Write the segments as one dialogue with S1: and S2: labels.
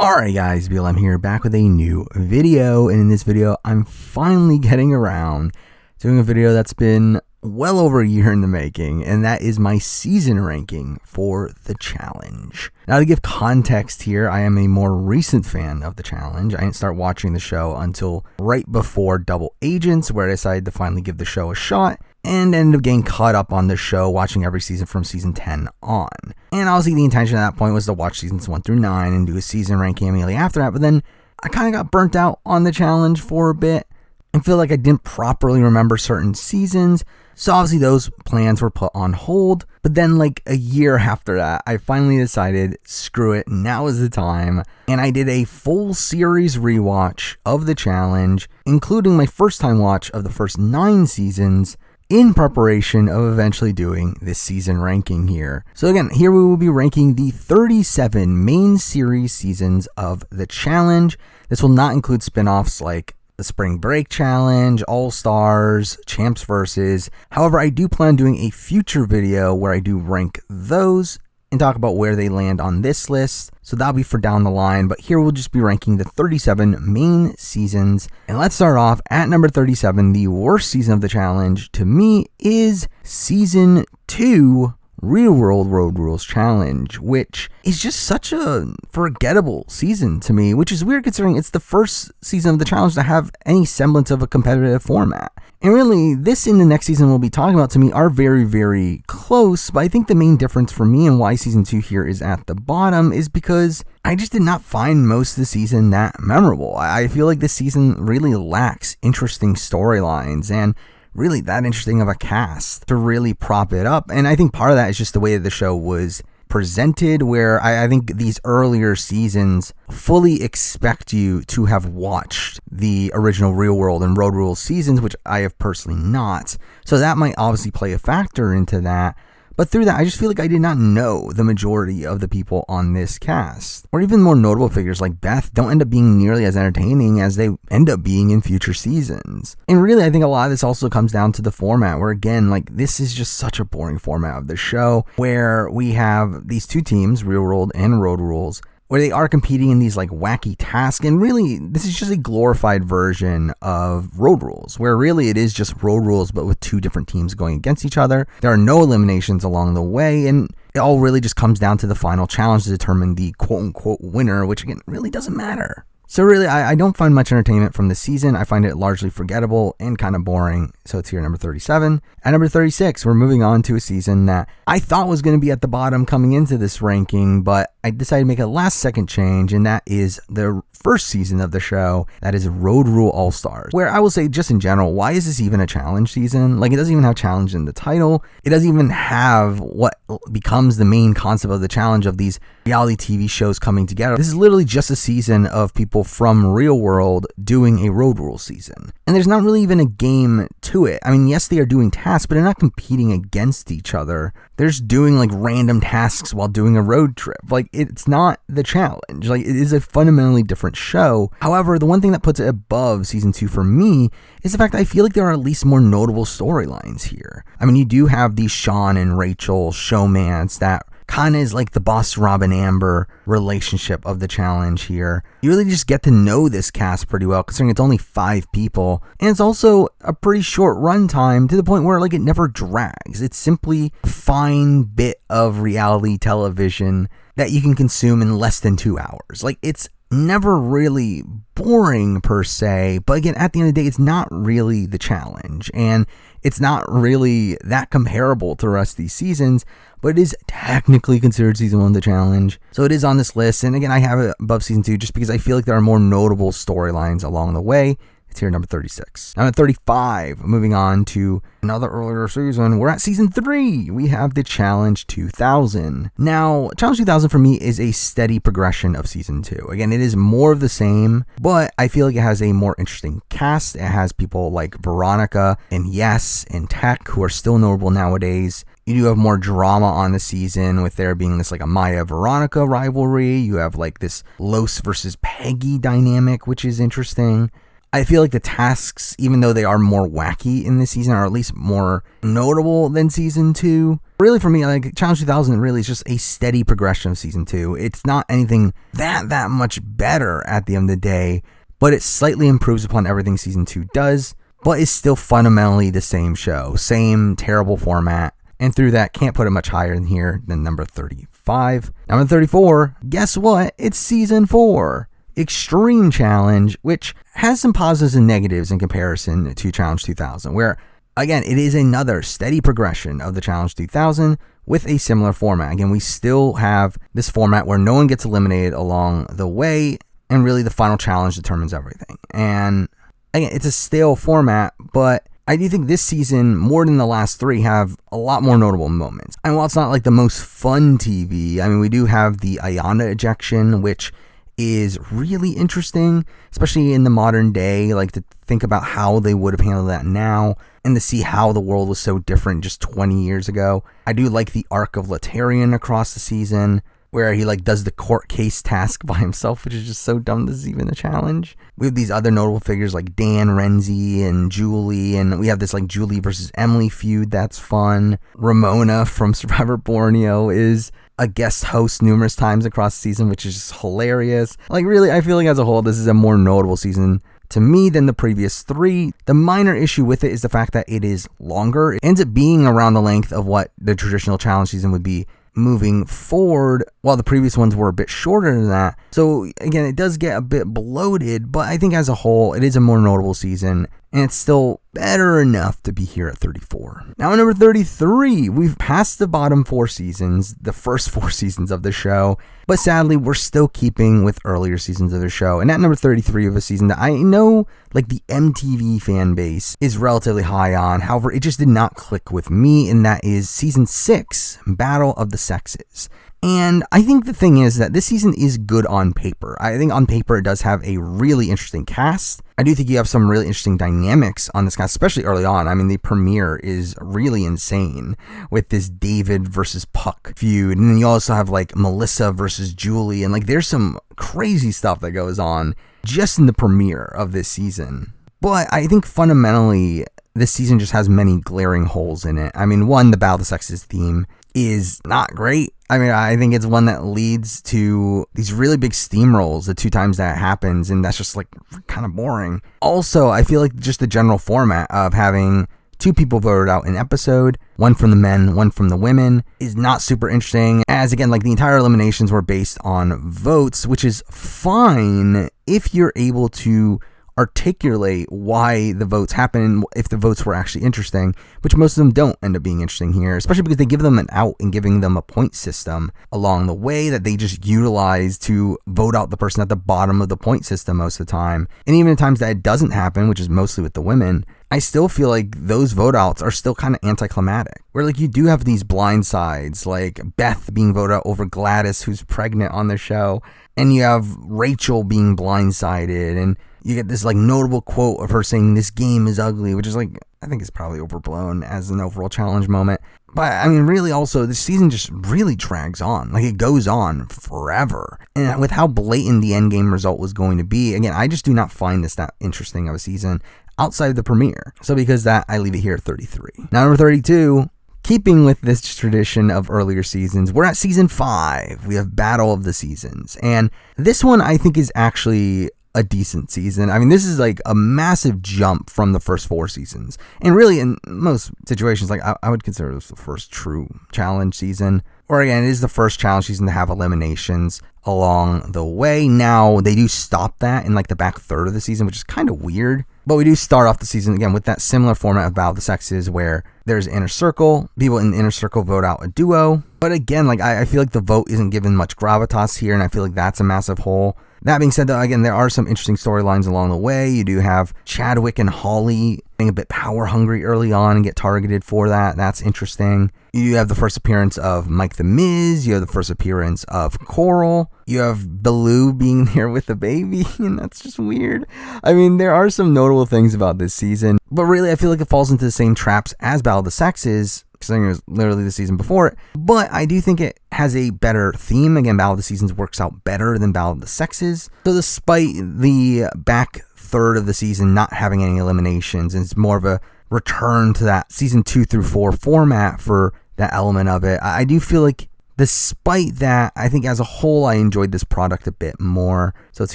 S1: Alright guys, BLM here, back with a new video, and in this video I'm finally getting around to doing a video that's been well over a year in the making, and that is my season ranking for the challenge. Now, to give context here, I am a more recent fan of the challenge. I didn't start watching the show until right before Double Agents, where I decided to finally give the show a shot, and ended up getting caught up on the show, watching every season from season 10 on. And obviously the intention at that point was to watch seasons 1 through 9 and do a season ranking immediately after that, but then I kind of got burnt out on the challenge for a bit and feel like I didn't properly remember certain seasons. So obviously those plans were put on hold, but then like a year after that, I finally decided, screw it, now is the time. And I did a full series rewatch of the challenge, including my first time watch of the first 9 seasons, in preparation of eventually doing this season ranking here. So again, here we will be ranking the 37 main series seasons of the challenge. This will not include spin-offs like the Spring Break Challenge, All-Stars, Champs Versus. However, I do plan on doing a future video where I do rank those and talk about where they land on this list. So that'll be for down the line, but here we'll just be ranking the 37 main seasons. And let's start off at number 37. The worst season of the challenge to me is season 2, Real World Road Rules Challenge, which is just such a forgettable season to me, which is weird considering it's the first season of the challenge to have any semblance of a competitive format. And really, this and the next season we'll be talking about to me are very, very close, but I think the main difference for me and why season 2 here is at the bottom is because I just did not find most of the season that memorable. I feel like this season really lacks interesting storylines and really that interesting of a cast to really prop it up. And I think part of that is just the way that the show was presented, where I think these earlier seasons fully expect you to have watched the original Real World and Road Rules seasons, which I have personally not. So that might obviously play a factor into that. But through that, I just feel like I did not know the majority of the people on this cast. Or even more notable figures like Beth don't end up being nearly as entertaining as they end up being in future seasons. And really, I think a lot of this also comes down to the format, where again, like this is just such a boring format of the show, where we have these two teams, Real World and Road Rules, where they are competing in these like wacky tasks. And really, this is just a glorified version of Road Rules, where really it is just Road Rules, but with two different teams going against each other. There are no eliminations along the way, and it all really just comes down to the final challenge to determine the quote-unquote winner, which again, really doesn't matter. So really, I don't find much entertainment from this season. I find it largely forgettable and kind of boring. So it's here at number 37. At number 36, we're moving on to a season that I thought was going to be at the bottom coming into this ranking, but I decided to make a last second change, and that is the first season of the show, that is Road Rule All-Stars, where I will say just in general, why is this even a challenge season? Like, it doesn't even have challenge in the title. It doesn't even have what becomes the main concept of the challenge of these reality TV shows coming together. This is literally just a season of people from Real World doing a Road Rule season. And there's not really even a game to it. I mean, yes, they are doing tasks, but they're not competing against each other. They're just doing like random tasks while doing a road trip. Like, it's not the challenge. Like, it is a fundamentally different show. However, the one thing that puts it above season 2 for me is the fact that I feel like there are at least more notable storylines here. I mean, you do have the Sean and Rachel showmance that kind of is like the Boss Robin Amber relationship of the challenge here. You really just get to know this cast pretty well, considering it's only 5 people, and it's also a pretty short runtime to the point where like it never drags. It's simply a fine bit of reality television that you can consume in less than 2 hours. Like, it's never really boring per se, but again, at the end of the day, it's not really the challenge, and it's not really that comparable to the rest of these seasons, but it is technically considered season 1 of the challenge. So it is on this list, and again, I have it above season 2 just because I feel like there are more notable storylines along the way. It's here at number 36. Now at 35, moving on to another earlier season, we're at season 3. We have the Challenge 2000. Now, Challenge 2000 for me is a steady progression of season 2. Again, it is more of the same, but I feel like it has a more interesting cast. It has people like Veronica and Yes and Tech, who are still notable nowadays. You do have more drama on the season, with there being this like a Maya-Veronica rivalry. You have like this Los versus Peggy dynamic, which is interesting. I feel like the tasks, even though they are more wacky in this season, are at least more notable than season 2. Really, for me, like Challenge 2000 really is just a steady progression of season 2. It's not anything that much better at the end of the day, but it slightly improves upon everything season 2 does, but is still fundamentally the same show, same terrible format. And through that, can't put it much higher than here than number 35. Number 34, guess what? It's season 4. Extreme Challenge, which has some positives and negatives in comparison to Challenge 2000, where, again, it is another steady progression of the Challenge 2000 with a similar format. Again, we still have this format where no one gets eliminated along the way, and really the final challenge determines everything. And, again, it's a stale format, but I do think this season, more than the last 3, have a lot more notable moments. And while it's not like the most fun TV, I mean, we do have the Ayana ejection, which is really interesting, especially in the modern day, like to think about how they would have handled that now and to see how the world was so different just 20 years ago. I do like the arc of Laterian across the season, where he like does the court case task by himself, which is just so dumb this is even a challenge. We have these other notable figures like Dan Renzi and Julie, and we have this like Julie versus Emily feud that's fun. Ramona from Survivor Borneo is a guest host numerous times across the season, which is just hilarious. Like really, I feel like as a whole, this is a more notable season to me than the previous 3. The minor issue with it is the fact that it is longer. It ends up being around the length of what the traditional challenge season would be moving forward, while the previous ones were a bit shorter than that. So again, it does get a bit bloated, but I think as a whole, it is a more notable season, and it's still better enough to be here at 34. Now at number 33, we've passed the bottom 4 seasons, the first 4 seasons of the show, but sadly, we're still keeping with earlier seasons of the show. And at number 33 of a season that I know, like the MTV fan base is relatively high on. However, it just did not click with me, and that is season 6, Battle of the Sexes. And I think the thing is that this season is good on paper. I think on paper it does have a really interesting cast. I do think you have some really interesting dynamics on this cast, especially early on. I mean, the premiere is really insane with this David versus Puck feud. And then you also have like Melissa versus Julie. And like there's some crazy stuff that goes on just in the premiere of this season. But I think fundamentally, this season just has many glaring holes in it. I mean, one, the Battle of the Sexes theme is not great. I mean, I think it's one that leads to these really big steamrolls the 2 times that happens, and that's just like kind of boring. Also, I feel like just the general format of having 2 people voted out an episode, one from the men, one from the women, is not super interesting, as again, like the entire eliminations were based on votes, which is fine if you're able to articulate why the votes happen, if the votes were actually interesting, which most of them don't end up being interesting here, especially because they give them an out and giving them a point system along the way that they just utilize to vote out the person at the bottom of the point system most of the time. And even at times that it doesn't happen, which is mostly with the women, I still feel like those vote outs are still kind of anticlimactic, where like you do have these blind sides, like Beth being voted out over Gladys, who's pregnant on the show, and you have Rachel being blindsided, and you get this like notable quote of her saying this game is ugly, which is like, I think it's probably overblown as an overall challenge moment. But I mean, really also, this season just really drags on. Like it goes on forever. And with how blatant the endgame result was going to be, again, I just do not find this that interesting of a season outside of the premiere. So because of that, I leave it here at 33. Now number 32, keeping with this tradition of earlier seasons, we're at season 5. We have Battle of the Seasons. And this one I think is actually a decent season. I mean, this is like a massive jump from the first 4 seasons. And really, in most situations, like I would consider this the first true challenge season. Or again, it is the first challenge season to have eliminations along the way. Now, they do stop that in like the back third of the season, which is kind of weird. But we do start off the season, again, with that similar format of Battle of the Sexes, where there's inner circle. People in the inner circle vote out a duo. But again, like I feel like the vote isn't given much gravitas here, and I feel like that's a massive hole. That being said, though, again, there are some interesting storylines along the way. You do have Chadwick and Holly being a bit power hungry early on and get targeted for that. That's interesting. You have the first appearance of Mike the Miz. You have the first appearance of Coral. You have Baloo being there with the baby, and that's just weird. I mean, there are some notable things about this season, but really, I feel like it falls into the same traps as Battle of the Sexes, considering it was literally the season before it. But I do think it has a better theme. Again, Battle of the Seasons works out better than Battle of the Sexes. So despite the back third of the season not having any eliminations, and it's more of a return to that season 2 through 4 format for that element of it. I do feel like despite that, I think as a whole, I enjoyed this product a bit more. So it's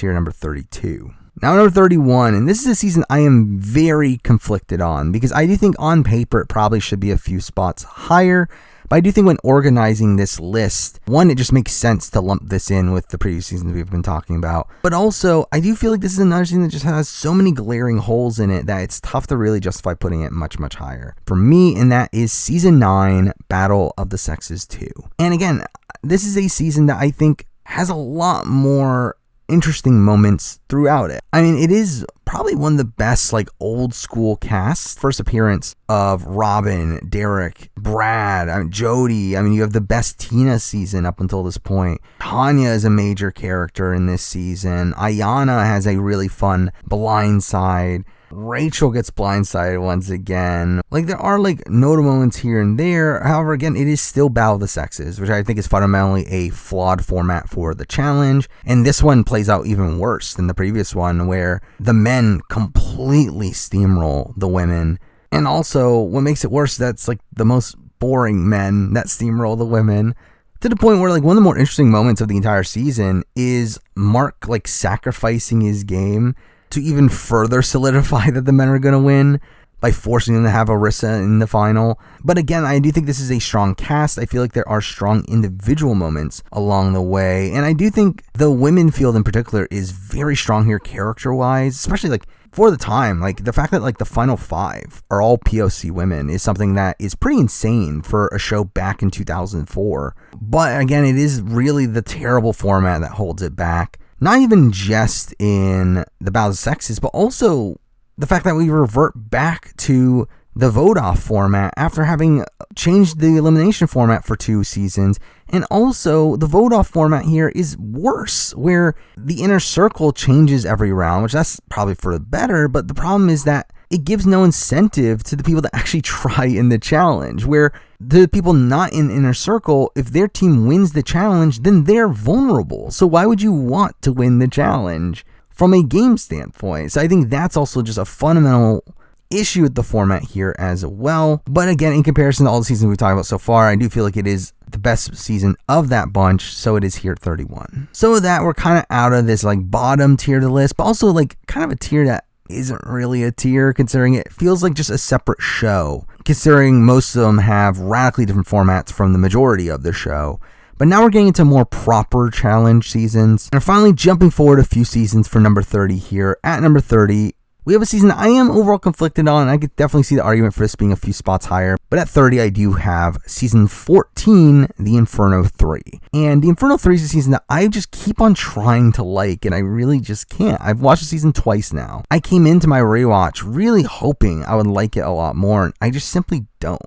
S1: here at number 32. Now number 31, and this is a season I am very conflicted on because I do think on paper it probably should be a few spots higher. But I do think when organizing this list, one, it just makes sense to lump this in with the previous seasons we've been talking about. But also, I do feel like this is another season that just has so many glaring holes in it that it's tough to really justify putting it much, much higher. For me, and that is season 9, Battle of the Sexes 2. And again, this is a season that I think has a lot more interesting moments throughout it. I mean, it is probably one of the best old school casts. First appearance of Robin, Derek, Brad, Jody. I mean, you have the best Tina season up until this point. Tanya is a major character in this season. Ayanna has a really fun blindside. Rachel gets blindsided once again. There are notable moments here and there. However, again, it is still Battle of the Sexes, which I think is fundamentally a flawed format for the challenge. And this one plays out even worse than the previous one, where the men completely steamroll the women. And also, what makes it worse, that's the most boring men that steamroll the women. To the point where one of the more interesting moments of the entire season is Mark sacrificing his game to even further solidify that the men are going to win by forcing them to have Arissa in the final. But again, I do think this is a strong cast. I feel like there are strong individual moments along the way. And I do think the women field in particular is very strong here character-wise, especially for the time. The fact that the final 5 are all POC women is something that is pretty insane for a show back in 2004. But again, it is really the terrible format that holds it back. Not even just in the Battle of the Sexes, but also the fact that we revert back to the vote-off format after having changed the elimination format for 2 seasons. And also, the vote-off format here is worse, where the inner circle changes every round, which that's probably for the better, but the problem is that it gives no incentive to the people that actually try in the challenge, where the people not in inner circle, if their team wins the challenge, then they're vulnerable. So why would you want to win the challenge from a game standpoint? So I think that's also just a fundamental issue with the format here as well. But again, in comparison to all the seasons we've talked about so far, I do feel like it is the best season of that bunch, so it is here at 31. So with that, we're kind of out of this bottom tier of the list, but also kind of a tier that isn't really a tier, considering it feels like just a separate show, considering most of them have radically different formats from the majority of the show. But now we're getting into more proper challenge seasons, and finally jumping forward a few seasons for number 30 here. At number 30, we have a season I am overall conflicted on. I could definitely see the argument for this being a few spots higher. But at 30, I do have season 14, The Inferno 3. And The Inferno 3 is a season that I just keep on trying to like, and I really just can't. I've watched the season twice now. I came into my rewatch really hoping I would like it a lot more, and I just simply don't.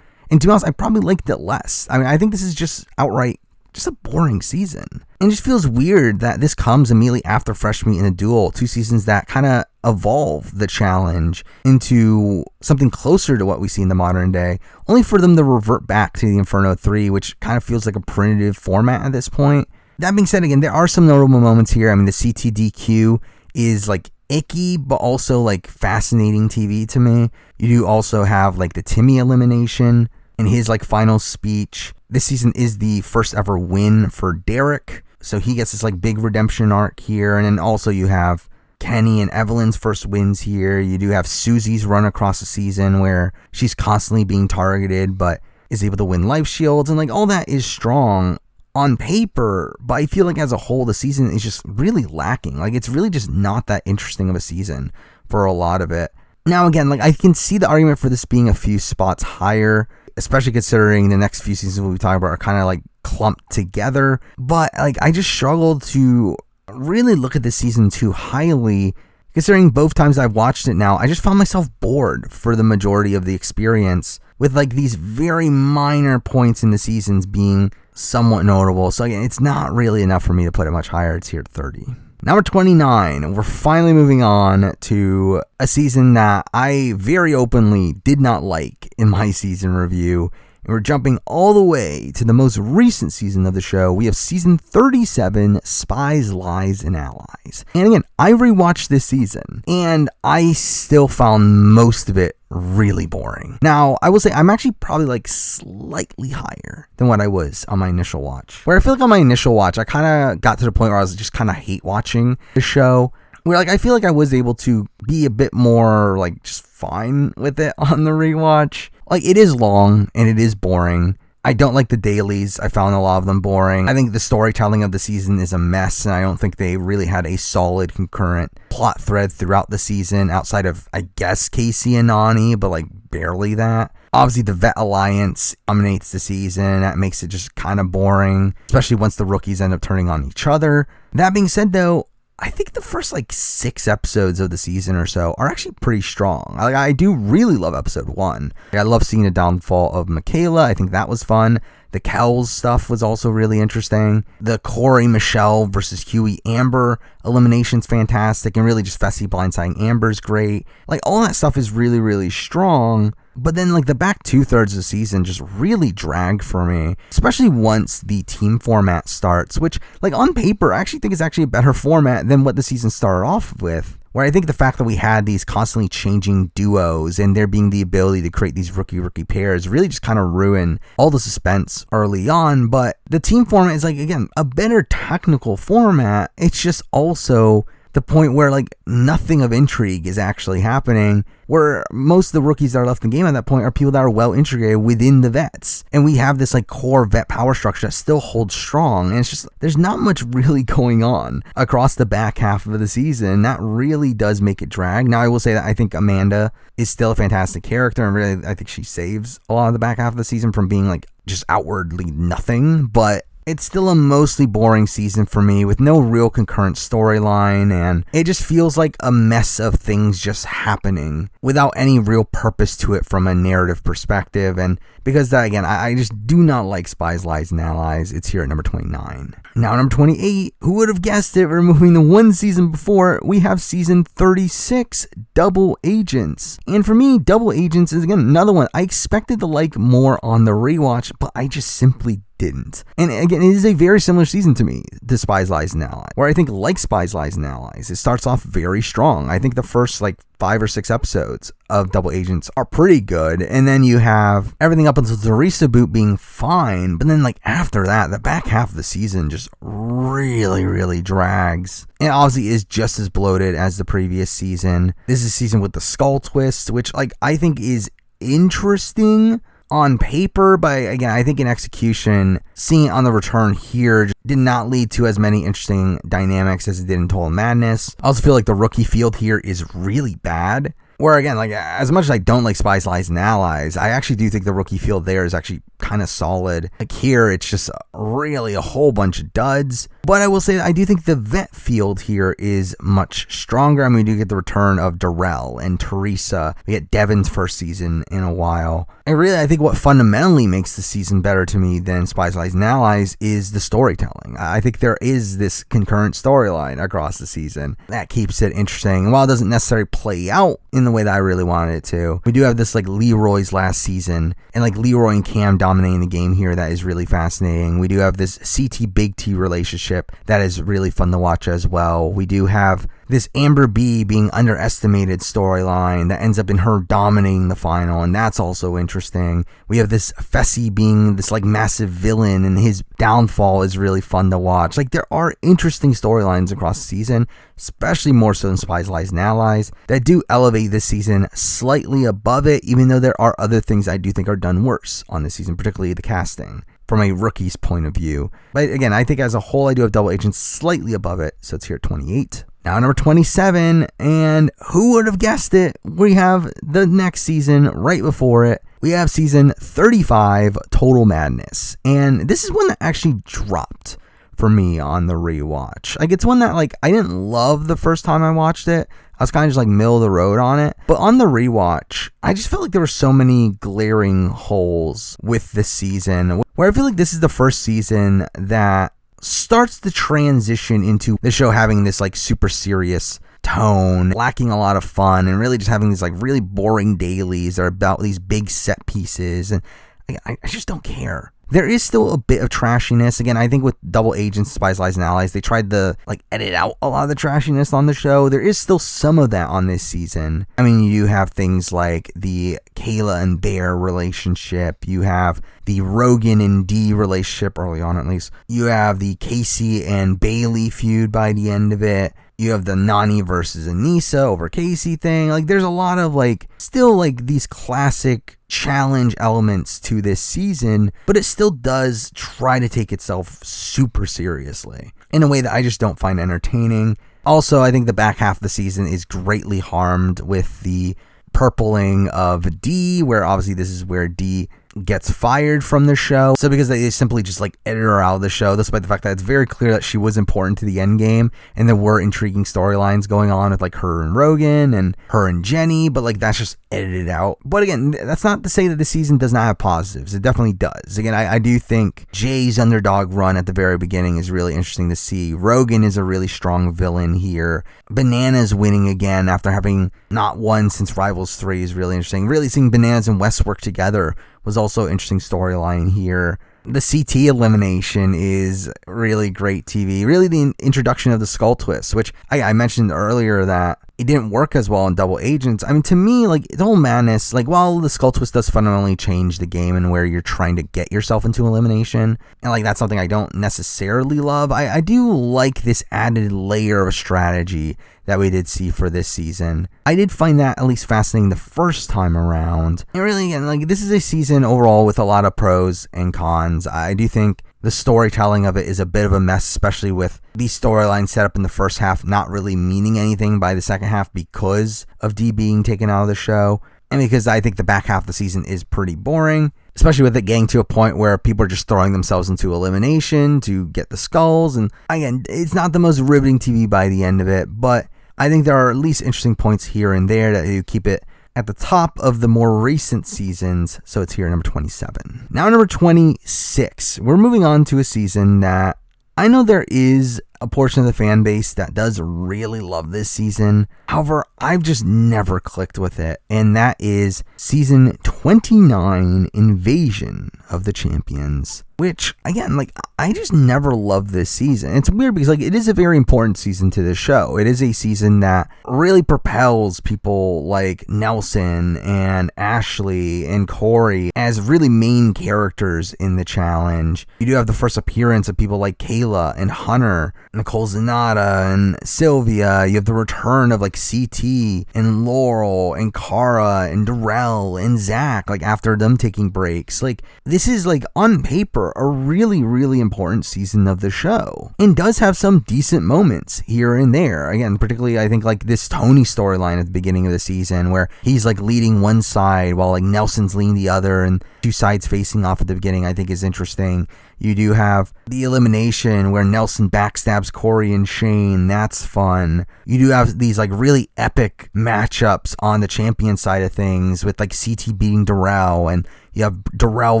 S1: And to be honest, I probably liked it less. I mean, I think this is just outright just a boring season. And it just feels weird that this comes immediately after Fresh Meat and a Duel, 2 seasons that kind of evolve the challenge into something closer to what we see in the modern day, only for them to revert back to the Inferno 3, which kind of feels like a primitive format at this point. That being said, again, there are some notable moments here. I mean, the CTDQ is icky, but also fascinating TV to me. You do also have the Timmy elimination in his final speech. This season is the first ever win for Derek, so he gets this big redemption arc here. And then also you have Kenny and Evelyn's first wins here. You do have Susie's run across the season where she's constantly being targeted but is able to win life shields, and all that is strong on paper, but I feel as a whole the season is just really lacking. It's really just not that interesting of a season for a lot of it. Now again, I can see the argument for this being a few spots higher, especially considering the next few seasons we'll be talking about are kind of clumped together. But I just struggled to really look at this season too highly, considering both times I've watched it now, I just found myself bored for the majority of the experience, with these very minor points in the seasons being somewhat notable. So again, it's not really enough for me to put it much higher. It's here at 30. Number 29, we're finally moving on to a season that I very openly did not like in my season review, And we're jumping all the way to the most recent season of the show. We have season 37, Spies, Lies, and Allies. And again, I rewatched this season, and I still found most of it really boring. Now, I will say I'm actually probably like slightly higher than what I was on my initial watch. Where I feel like on my initial watch, I kind of got to the point where I was just kind of hate watching the show. Where like I feel like I was able to be a bit more like just fine with it on the rewatch. Like, it is long and it is boring. I don't like the dailies. I found a lot of them boring. I think the storytelling of the season is a mess, and I don't think they really had a solid concurrent plot thread throughout the season outside of, I guess, Casey and Nani, but like barely that. Obviously, the Vet Alliance dominates the season. That makes it just kind of boring, especially once the rookies end up turning on each other. That being said, though, I think the first like 6 episodes of the season or so are actually pretty strong. I do really love episode 1. I love seeing the downfall of Michaela. I think that was fun. The Kells stuff was also really interesting. The Corey, Michelle versus Huey, Amber elimination's fantastic, and really just Fessy blindsiding Amber's great. Like, all that stuff is really, really strong. But then, like, the back 2/3 of the season just really dragged for me, especially once the team format starts, which, like, on paper, I actually think is actually a better format than what the season started off with. Where I think the fact that we had these constantly changing duos and there being the ability to create these rookie pairs really just kind of ruined all the suspense early on. But the team format is, like, again, a better technical format. It's just also the point where like nothing of intrigue is actually happening, where most of the rookies that are left in the game at that point are people that are well integrated within the vets. And we have this like core vet power structure that still holds strong. And it's just, there's not much really going on across the back half of the season. That really does make it drag. Now, I will say that I think Amanda is still a fantastic character, and really I think she saves a lot of the back half of the season from being like just outwardly nothing. But it's still a mostly boring season for me with no real concurrent storyline, and it just feels like a mess of things just happening without any real purpose to it from a narrative perspective. And because that, again, I just do not like Spies, Lies, and Allies. It's here at number 29. Now, number 28, who would have guessed it? Removing the one season before, we have season 36, Double Agents. And for me, Double Agents is, again, another one I expected to like more on the rewatch, but I just simply didn't. And again, it is a very similar season to me, to Spies, Lies, and Allies, where I think, like Spies, Lies, and Allies, it starts off very strong. I think the first like 5 or 6 episodes of Double Agents are pretty good, and then you have everything up until the reboot being fine, but then like after that, the back half of the season just really drags, and obviously is just as bloated as the previous season. This is a season with the skull twist, which like I think is interesting on paper, but again, I think in execution, seeing it on the return here did not lead to as many interesting dynamics as it did in Total Madness. I also feel like the rookie field here is really bad. Where again, like, as much as I don't like Spies, Lies, and Allies, I actually do think the rookie field there is actually kind of solid. Like here, it's just really a whole bunch of duds. But I will say that I do think the vet field here is much stronger. I mean, we do get the return of Darrell and Teresa. We get Devin's first season in a while. And really, I think what fundamentally makes the season better to me than Spies, Lies, and Allies is the storytelling. I think there is this concurrent storyline across the season that keeps it interesting. And while it doesn't necessarily play out in the way that I really wanted it to, we do have this like Leroy's last season, and like Leroy and Cam dominating the game here. That is really fascinating. We do have this CT Big T relationship that is really fun to watch as well. We do have this Amber B being underestimated storyline that ends up in her dominating the final, and that's also interesting. We have this Fessy being this like massive villain, and his downfall is really fun to watch. Like, there are interesting storylines across the season, especially more so than Spies, Lies, and Allies, that do elevate this season slightly above it, even though there are other things I do think are done worse on this season, particularly the casting from a rookie's point of view. But again, I think as a whole, I do have Double Agents slightly above it, so it's here at 28. Now, number 27, and who would have guessed it? We have the next season right before it. We have season 35, Total Madness. And this is one that actually dropped for me on the rewatch. Like, it's one that, like, I didn't love the first time I watched it. I was kind of just, like, middle of the road on it. But on the rewatch, I just felt like there were so many glaring holes with this season, where I feel like this is the first season that starts the transition into the show having this like super serious tone, lacking a lot of fun, and really just having these like really boring dailies that are about these big set pieces. And I just don't care. There is still a bit of trashiness. Again, I think with Double Agents, Spies, Lies, and Allies, they tried to edit out a lot of the trashiness on the show. There is still some of that on this season. I mean, you have things like the Kayla and Bear relationship. You have the Rogan and Dee relationship, early on at least. You have the Casey and Bailey feud by the end of it. You have the Nani versus Anissa over Casey thing. There's a lot of still these classic challenge elements to this season, but it still does try to take itself super seriously in a way that I just don't find entertaining. Also, I think the back half of the season is greatly harmed with the purpling of Dee, where obviously this is where Dee gets fired from the show. So because they simply just edit her out of the show, despite the fact that it's very clear that she was important to the end game and there were intriguing storylines going on with her and Rogan and her and Jenny, but that's just edited out. But again, that's not to say that the season does not have positives. It definitely does. Again, I do think Jay's underdog run at the very beginning is really interesting to see. Rogan is a really strong villain here. Bananas winning again after having not won since Rivals 3 is really interesting. Really seeing Bananas and Wes work together was also an interesting storyline here. The CT elimination is really great TV. Really the introduction of the skull twist, which I mentioned earlier that it didn't work as well in Double Agents. I mean, to me, the whole madness, while the skull twist does fundamentally change the game and where you're trying to get yourself into elimination, and that's something I don't necessarily love, I do like this added layer of strategy that we did see for this season. I did find that at least fascinating the first time around. And really, again, this is a season overall with a lot of pros and cons. I do think the storytelling of it is a bit of a mess, especially with these storylines set up in the first half not really meaning anything by the second half because of Dee being taken out of the show. And because I think the back half of the season is pretty boring, especially with it getting to a point where people are just throwing themselves into elimination to get the skulls. And again, it's not the most riveting TV by the end of it, but I think there are at least interesting points here and there that you keep it at the top of the more recent seasons. So it's here at number 27. Now number 26, we're moving on to a season that I know there is a portion of the fan base that does really love this season. However, I've just never clicked with it, and that is season 29, Invasion of the Champions, which, again, I just never loved this season. It's weird because, it is a very important season to the show. It is a season that really propels people like Nelson and Ashley and Corey as really main characters in the challenge. You do have the first appearance of people like Kayla and Hunter, Nicole Zanata and Sylvia. You have the return of CT and Laurel and Cara and Darrell and Zach, after them taking breaks. This is on paper a really, really important season of the show, and does have some decent moments here and there. Again, particularly I think this Tony storyline at the beginning of the season where he's leading one side while Nelson's leading the other, and two sides facing off at the beginning, I think is interesting. You do have the elimination where Nelson backstabs Corey and Shane. That's fun. You do have these really epic matchups on the champion side of things with CT beating Darrell, and you have Darrell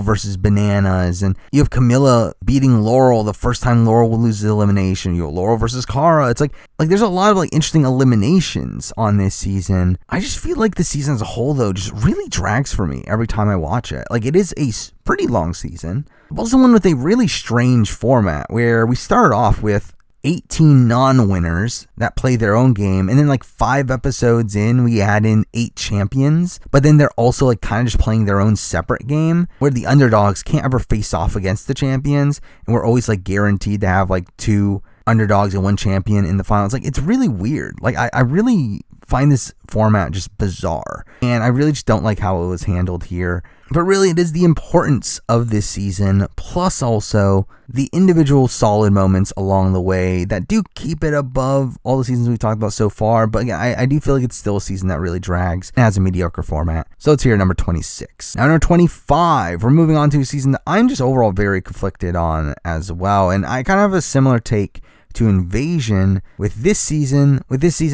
S1: versus Bananas, and you have Camilla beating Laurel the first time Laurel will lose the elimination. You have Laurel versus Cara. It's there's a lot of interesting eliminations on this season. I just feel the season as a whole, though, just really drags for me every time I watch it. It is a pretty long season, but also one with a really strange format where we start off with 18 non-winners that play their own game, and then 5 episodes in we add in 8 champions, but then they're also kind of just playing their own separate game where the underdogs can't ever face off against the champions, and we're always guaranteed to have 2 underdogs and 1 champion in the finals. It's really weird. I really find this format just bizarre, and I really just don't like how it was handled here. But really, it is the importance of this season, plus also the individual solid moments along the way that do keep it above all the seasons we've talked about so far. But again, I do feel it's still a season that really drags and has a mediocre format. So it's here at number 26. Now, number 25, we're moving on to a season that I'm just overall very conflicted on as well. And I kind of have a similar take to Invasion with this season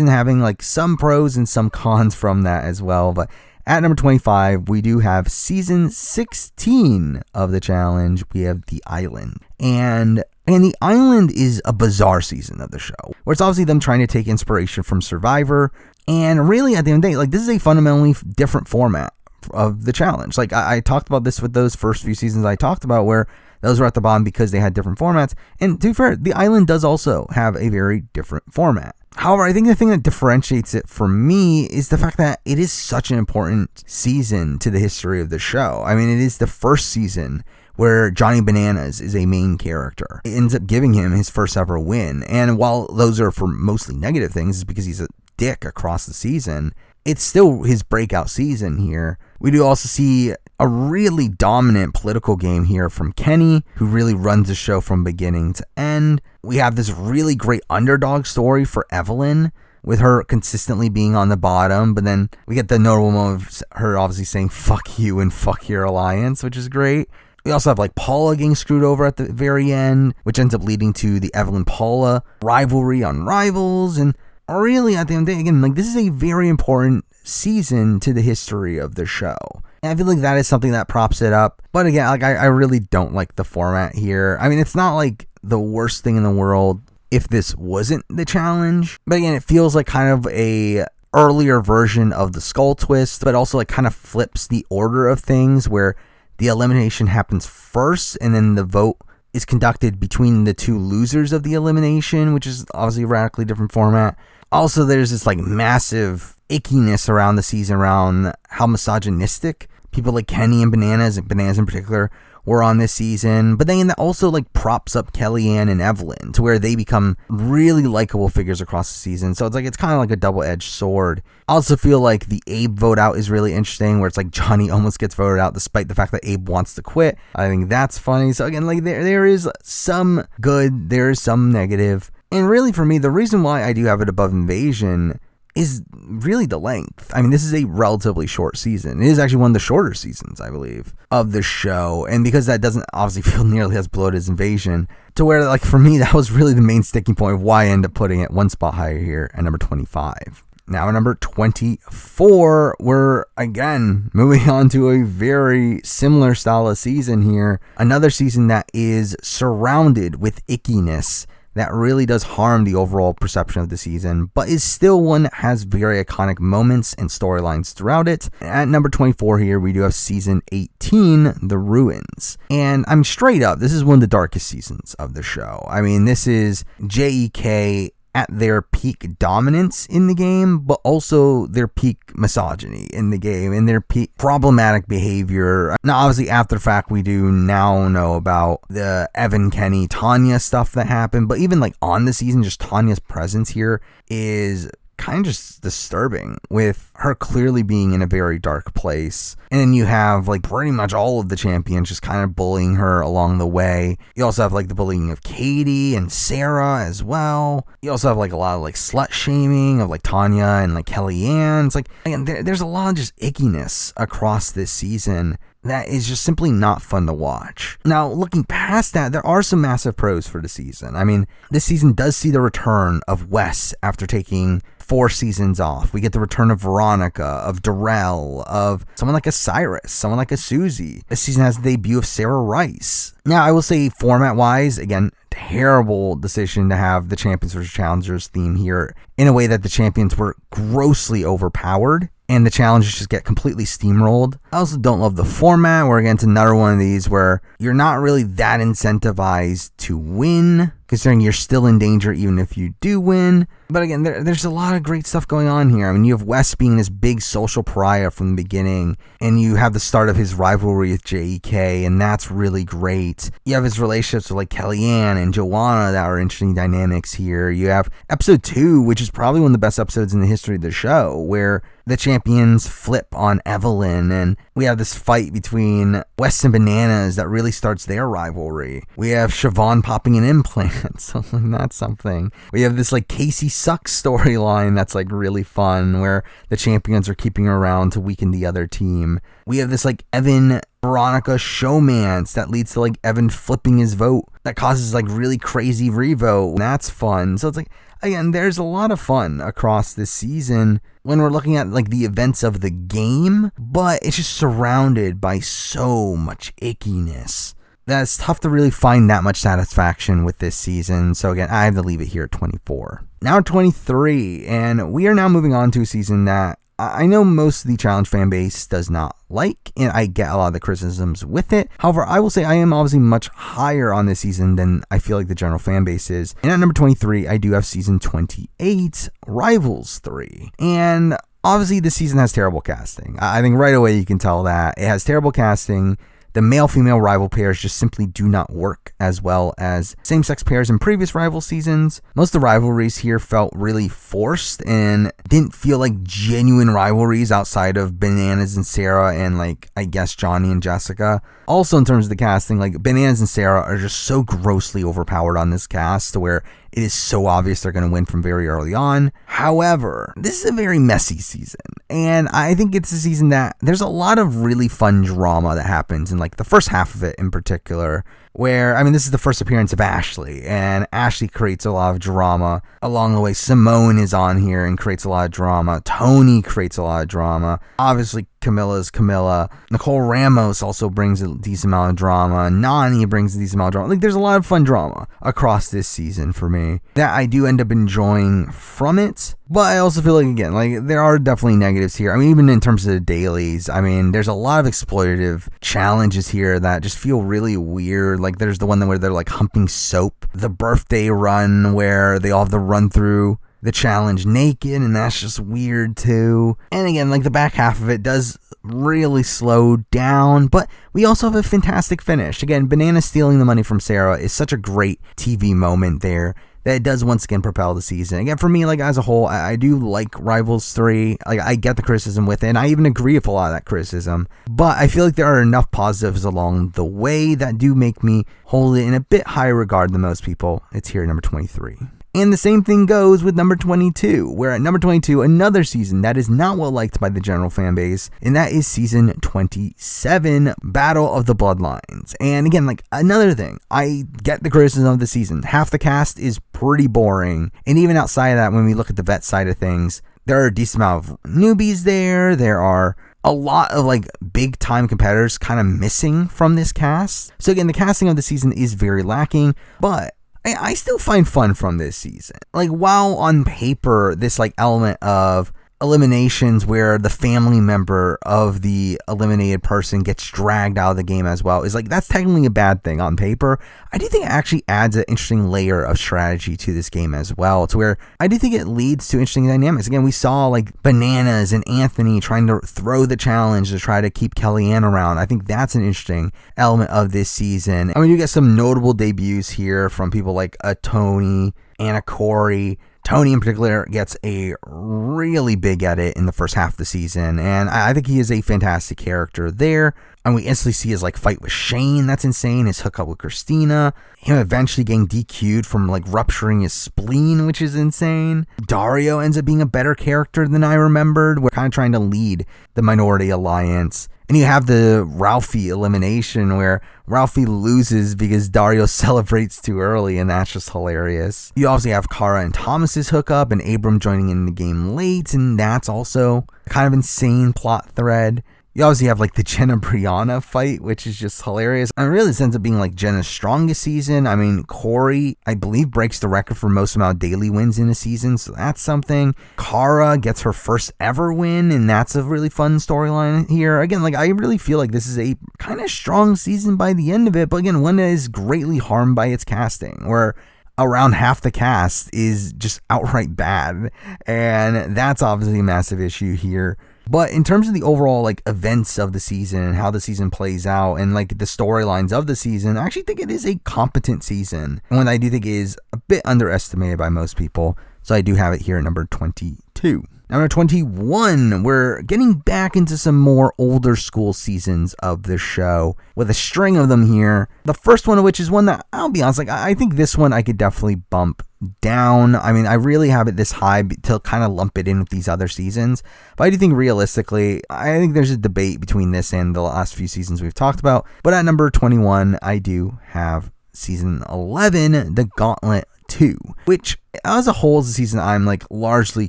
S1: having some pros and some cons from that as well. But at number 25, we do have season 16 of the challenge. We have The Island. And The Island is a bizarre season of the show, where it's obviously them trying to take inspiration from Survivor. And really, at the end of the day, this is a fundamentally different format of the challenge. Like I talked about this with those first few seasons I talked about, where those were at the bottom because they had different formats. And to be fair, the island does also have a very different format. However, I think the thing that differentiates it for me is the fact that it is such an important season to the history of the show. I mean, it is the first season where Johnny Bananas is a main character. It ends up giving him his first ever win. And while those are for mostly negative things, it's because he's a dick across the season, it's still his breakout season here. We do also see a really dominant political game here from Kenny, who really runs the show from beginning to end. We have this really great underdog story for Evelyn, with her consistently being on the bottom, but then we get the notable moment of her obviously saying fuck you and fuck your alliance, which is great. We also have like Paula getting screwed over at the very end, which ends up leading to the Evelyn-Paula rivalry on Rivals. And really, at the end of the day, again, like this is a very important season to the history of the show. And I feel like that is something that props it up. But again, like I really don't like the format here. I mean, it's not like the worst thing in the world if this wasn't the challenge. But again, it feels like kind of a earlier version of the Skull Twist, but also like kind of flips the order of things, where the elimination happens first and then the vote is conducted between the two losers of the elimination, which is obviously a radically different format. Also, there's this like massive ickiness around the season around how misogynistic people like Kenny and Bananas in particular were on this season. But then that also like props up Kellyanne and Evelyn to where they become really likable figures across the season. So it's kind of like a double-edged sword. I also feel like the Abe vote out is really interesting, where it's like Johnny almost gets voted out despite the fact that Abe wants to quit. I think that's funny. So again, like there is some good, there is some negative. And really for me, the reason why I do have it above Invasion is really the length. I mean, this is a relatively short season. It is actually one of the shorter seasons, I believe, of the show. And because that doesn't obviously feel nearly as bloated as Invasion, to where, like, for me, that was really the main sticking point of why I end up putting it one spot higher here at number 25. Now at number 24, we're again moving on to a very similar style of season here. Another season that is surrounded with ickiness that really does harm the overall perception of the season, but is still one that has very iconic moments and storylines throughout it. At number 24 here, we do have season 18, The Ruins. And I'm straight up, this is one of the darkest seasons of the show. I mean, this is JEK at their peak dominance in the game, but also their peak misogyny in the game and their peak problematic behavior. Now, obviously, after the fact, we do now know about the Evan, Kenny, Tanya stuff that happened, but even like on the season, just Tanya's presence here is kind of just disturbing, with her clearly being in a very dark place. And then you have like pretty much all of the champions just kind of bullying her along the way. You also have like the bullying of Katie and Sarah as well. You also have like a lot of like slut shaming of like Tanya and like Kellyanne. It's like, again, there's a lot of just ickiness across this season that is just simply not fun to watch. Now, looking past that, there are some massive pros for the season. I mean, this season does see the return of Wes after taking 4 seasons off. We get the return of Veronica, of Darrell, of someone like a Cyrus, someone like a Susie. This season has the debut of Sarah Rice. Now, I will say format-wise, again, terrible decision to have the Champions vs. Challengers theme here in a way that the champions were grossly overpowered and the challenges just get completely steamrolled. I also don't love the format, where again, it's another one of these where you're not really that incentivized to win, considering you're still in danger even if you do win. But again, there's a lot of great stuff going on here. I mean, you have Wes being this big social pariah from the beginning, and you have the start of his rivalry with JEK, and that's really great. You have his relationships with like Kellyanne and Joanna that are interesting dynamics here. You have episode 2, which is probably one of the best episodes in the history of the show, where the champions flip on Evelyn, and we have this fight between Wes and Bananas that really starts their rivalry. We have Siobhan popping an implant, so that's something. We have this like Casey sucks storyline that's like really fun, where the champions are keeping her around to weaken the other team. We have this like Evan Veronica showmance that leads to like Evan flipping his vote that causes like really crazy revote. That's fun. So it's like, again, there's a lot of fun across this season when we're looking at like the events of the game, but it's just surrounded by so much ickiness that it's tough to really find that much satisfaction with this season. So again, I have to leave it here at 24. Now 23, and we are now moving on to a season that I know most of the challenge fan base does not like, and I get a lot of the criticisms with it. However, I will say I am obviously much higher on this season than I feel like the general fan base is. And at number 23, I do have season 28, Rivals 3. And obviously this season has terrible casting. I think right away you can tell that. It has terrible casting. The male-female rival pairs just simply do not work as well as same-sex pairs in previous rival seasons. Most of the rivalries here felt really forced and didn't feel like genuine rivalries outside of Bananas and Sarah and, like, I guess Johnny and Jessica. Also, in terms of the casting, like, Bananas and Sarah are just so grossly overpowered on this cast to where it is so obvious they're going to win from very early on. However, this is a very messy season, and I think it's a season that there's a lot of really fun drama that happens in like the first half of it in particular, where, I mean, this is the first appearance of Ashley, and Ashley creates a lot of drama along the way. Simone is on here and creates a lot of drama. Tony creates a lot of drama. Obviously, Camilla's Camilla. Nicole Ramos also brings a decent amount of drama. Nani brings a decent amount of drama. Like, there's a lot of fun drama across this season for me that I do end up enjoying from it. But I also feel like, again, like, there are definitely negatives here. I mean, even in terms of the dailies, I mean, there's a lot of exploitative challenges here that just feel really weird. Like, there's the one where they're, like, humping soap. The birthday run where they all have to run through the challenge naked, and that's just weird, too. And again, like, the back half of it does really slow down, but we also have a fantastic finish. Again, Banana stealing the money from Sarah is such a great TV moment there that it does once again propel the season. Again, for me, like, as a whole, I do like Rivals 3. Like, I get the criticism with it, and I even agree with a lot of that criticism. But I feel like there are enough positives along the way that do make me hold it in a bit higher regard than most people. It's here at number 23. And the same thing goes with number 22, where at number 22, another season that is not well liked by the general fan base, and that is season 27, Battle of the Bloodlines. And again, like, another thing, I get the criticism of the season. Half the cast is pretty boring, and even outside of that, when we look at the vet side of things, there are a decent amount of newbies there. There are a lot of, like, big time competitors kind of missing from this cast. So again, the casting of the season is very lacking, but I still find fun from this season. Like, while on paper, this, like, element of eliminations where the family member of the eliminated person gets dragged out of the game as well is, like, that's technically a bad thing on paper. I do think it actually adds an interesting layer of strategy to this game as well, to where I do think it leads to interesting dynamics. Again, we saw, like, Bananas and Anthony trying to throw the challenge to try to keep Kellyanne around. I think that's an interesting element of this season. And we do get some notable debuts here from people like a Tony and a Corey. Tony in particular gets a really big edit in the first half of the season, and I think he is a fantastic character there. And we instantly see his, like, fight with Shane. That's insane. His hookup with Christina. Him eventually getting DQ'd from, like, rupturing his spleen, which is insane. Dario ends up being a better character than I remembered. We're kind of trying to lead the Minority Alliance. And you have the Ralphie elimination where Ralphie loses because Dario celebrates too early, and that's just hilarious. You also have Kara and Thomas's hookup, and Abram joining in the game late, and that's also kind of insane plot thread. You obviously have, like, the Jenna Brianna fight, which is just hilarious. And really, this ends up being, like, Jenna's strongest season. I mean, Corey, I believe, breaks the record for most amount of daily wins in a season, so that's something. Kara gets her first ever win, and that's a really fun storyline here. Again, like, I really feel like this is a kind of strong season by the end of it, but again, one that is greatly harmed by its casting, where around half the cast is just outright bad, and that's obviously a massive issue here. But in terms of the overall, like, events of the season and how the season plays out and, like, the storylines of the season, I actually think it is a competent season, and one I do think is a bit underestimated by most people. So I do have it here at number 22. Number 21, we're getting back into some more older school seasons of the show with a string of them here. The first one of which is one that, I'll be honest, like, I think this one I could definitely bump down. I mean, I really have it this high to kind of lump it in with these other seasons. But I do think realistically, I think there's a debate between this and the last few seasons we've talked about. But at number 21, I do have season 11, The Gauntlet 2, which as a whole is a season I'm, like, largely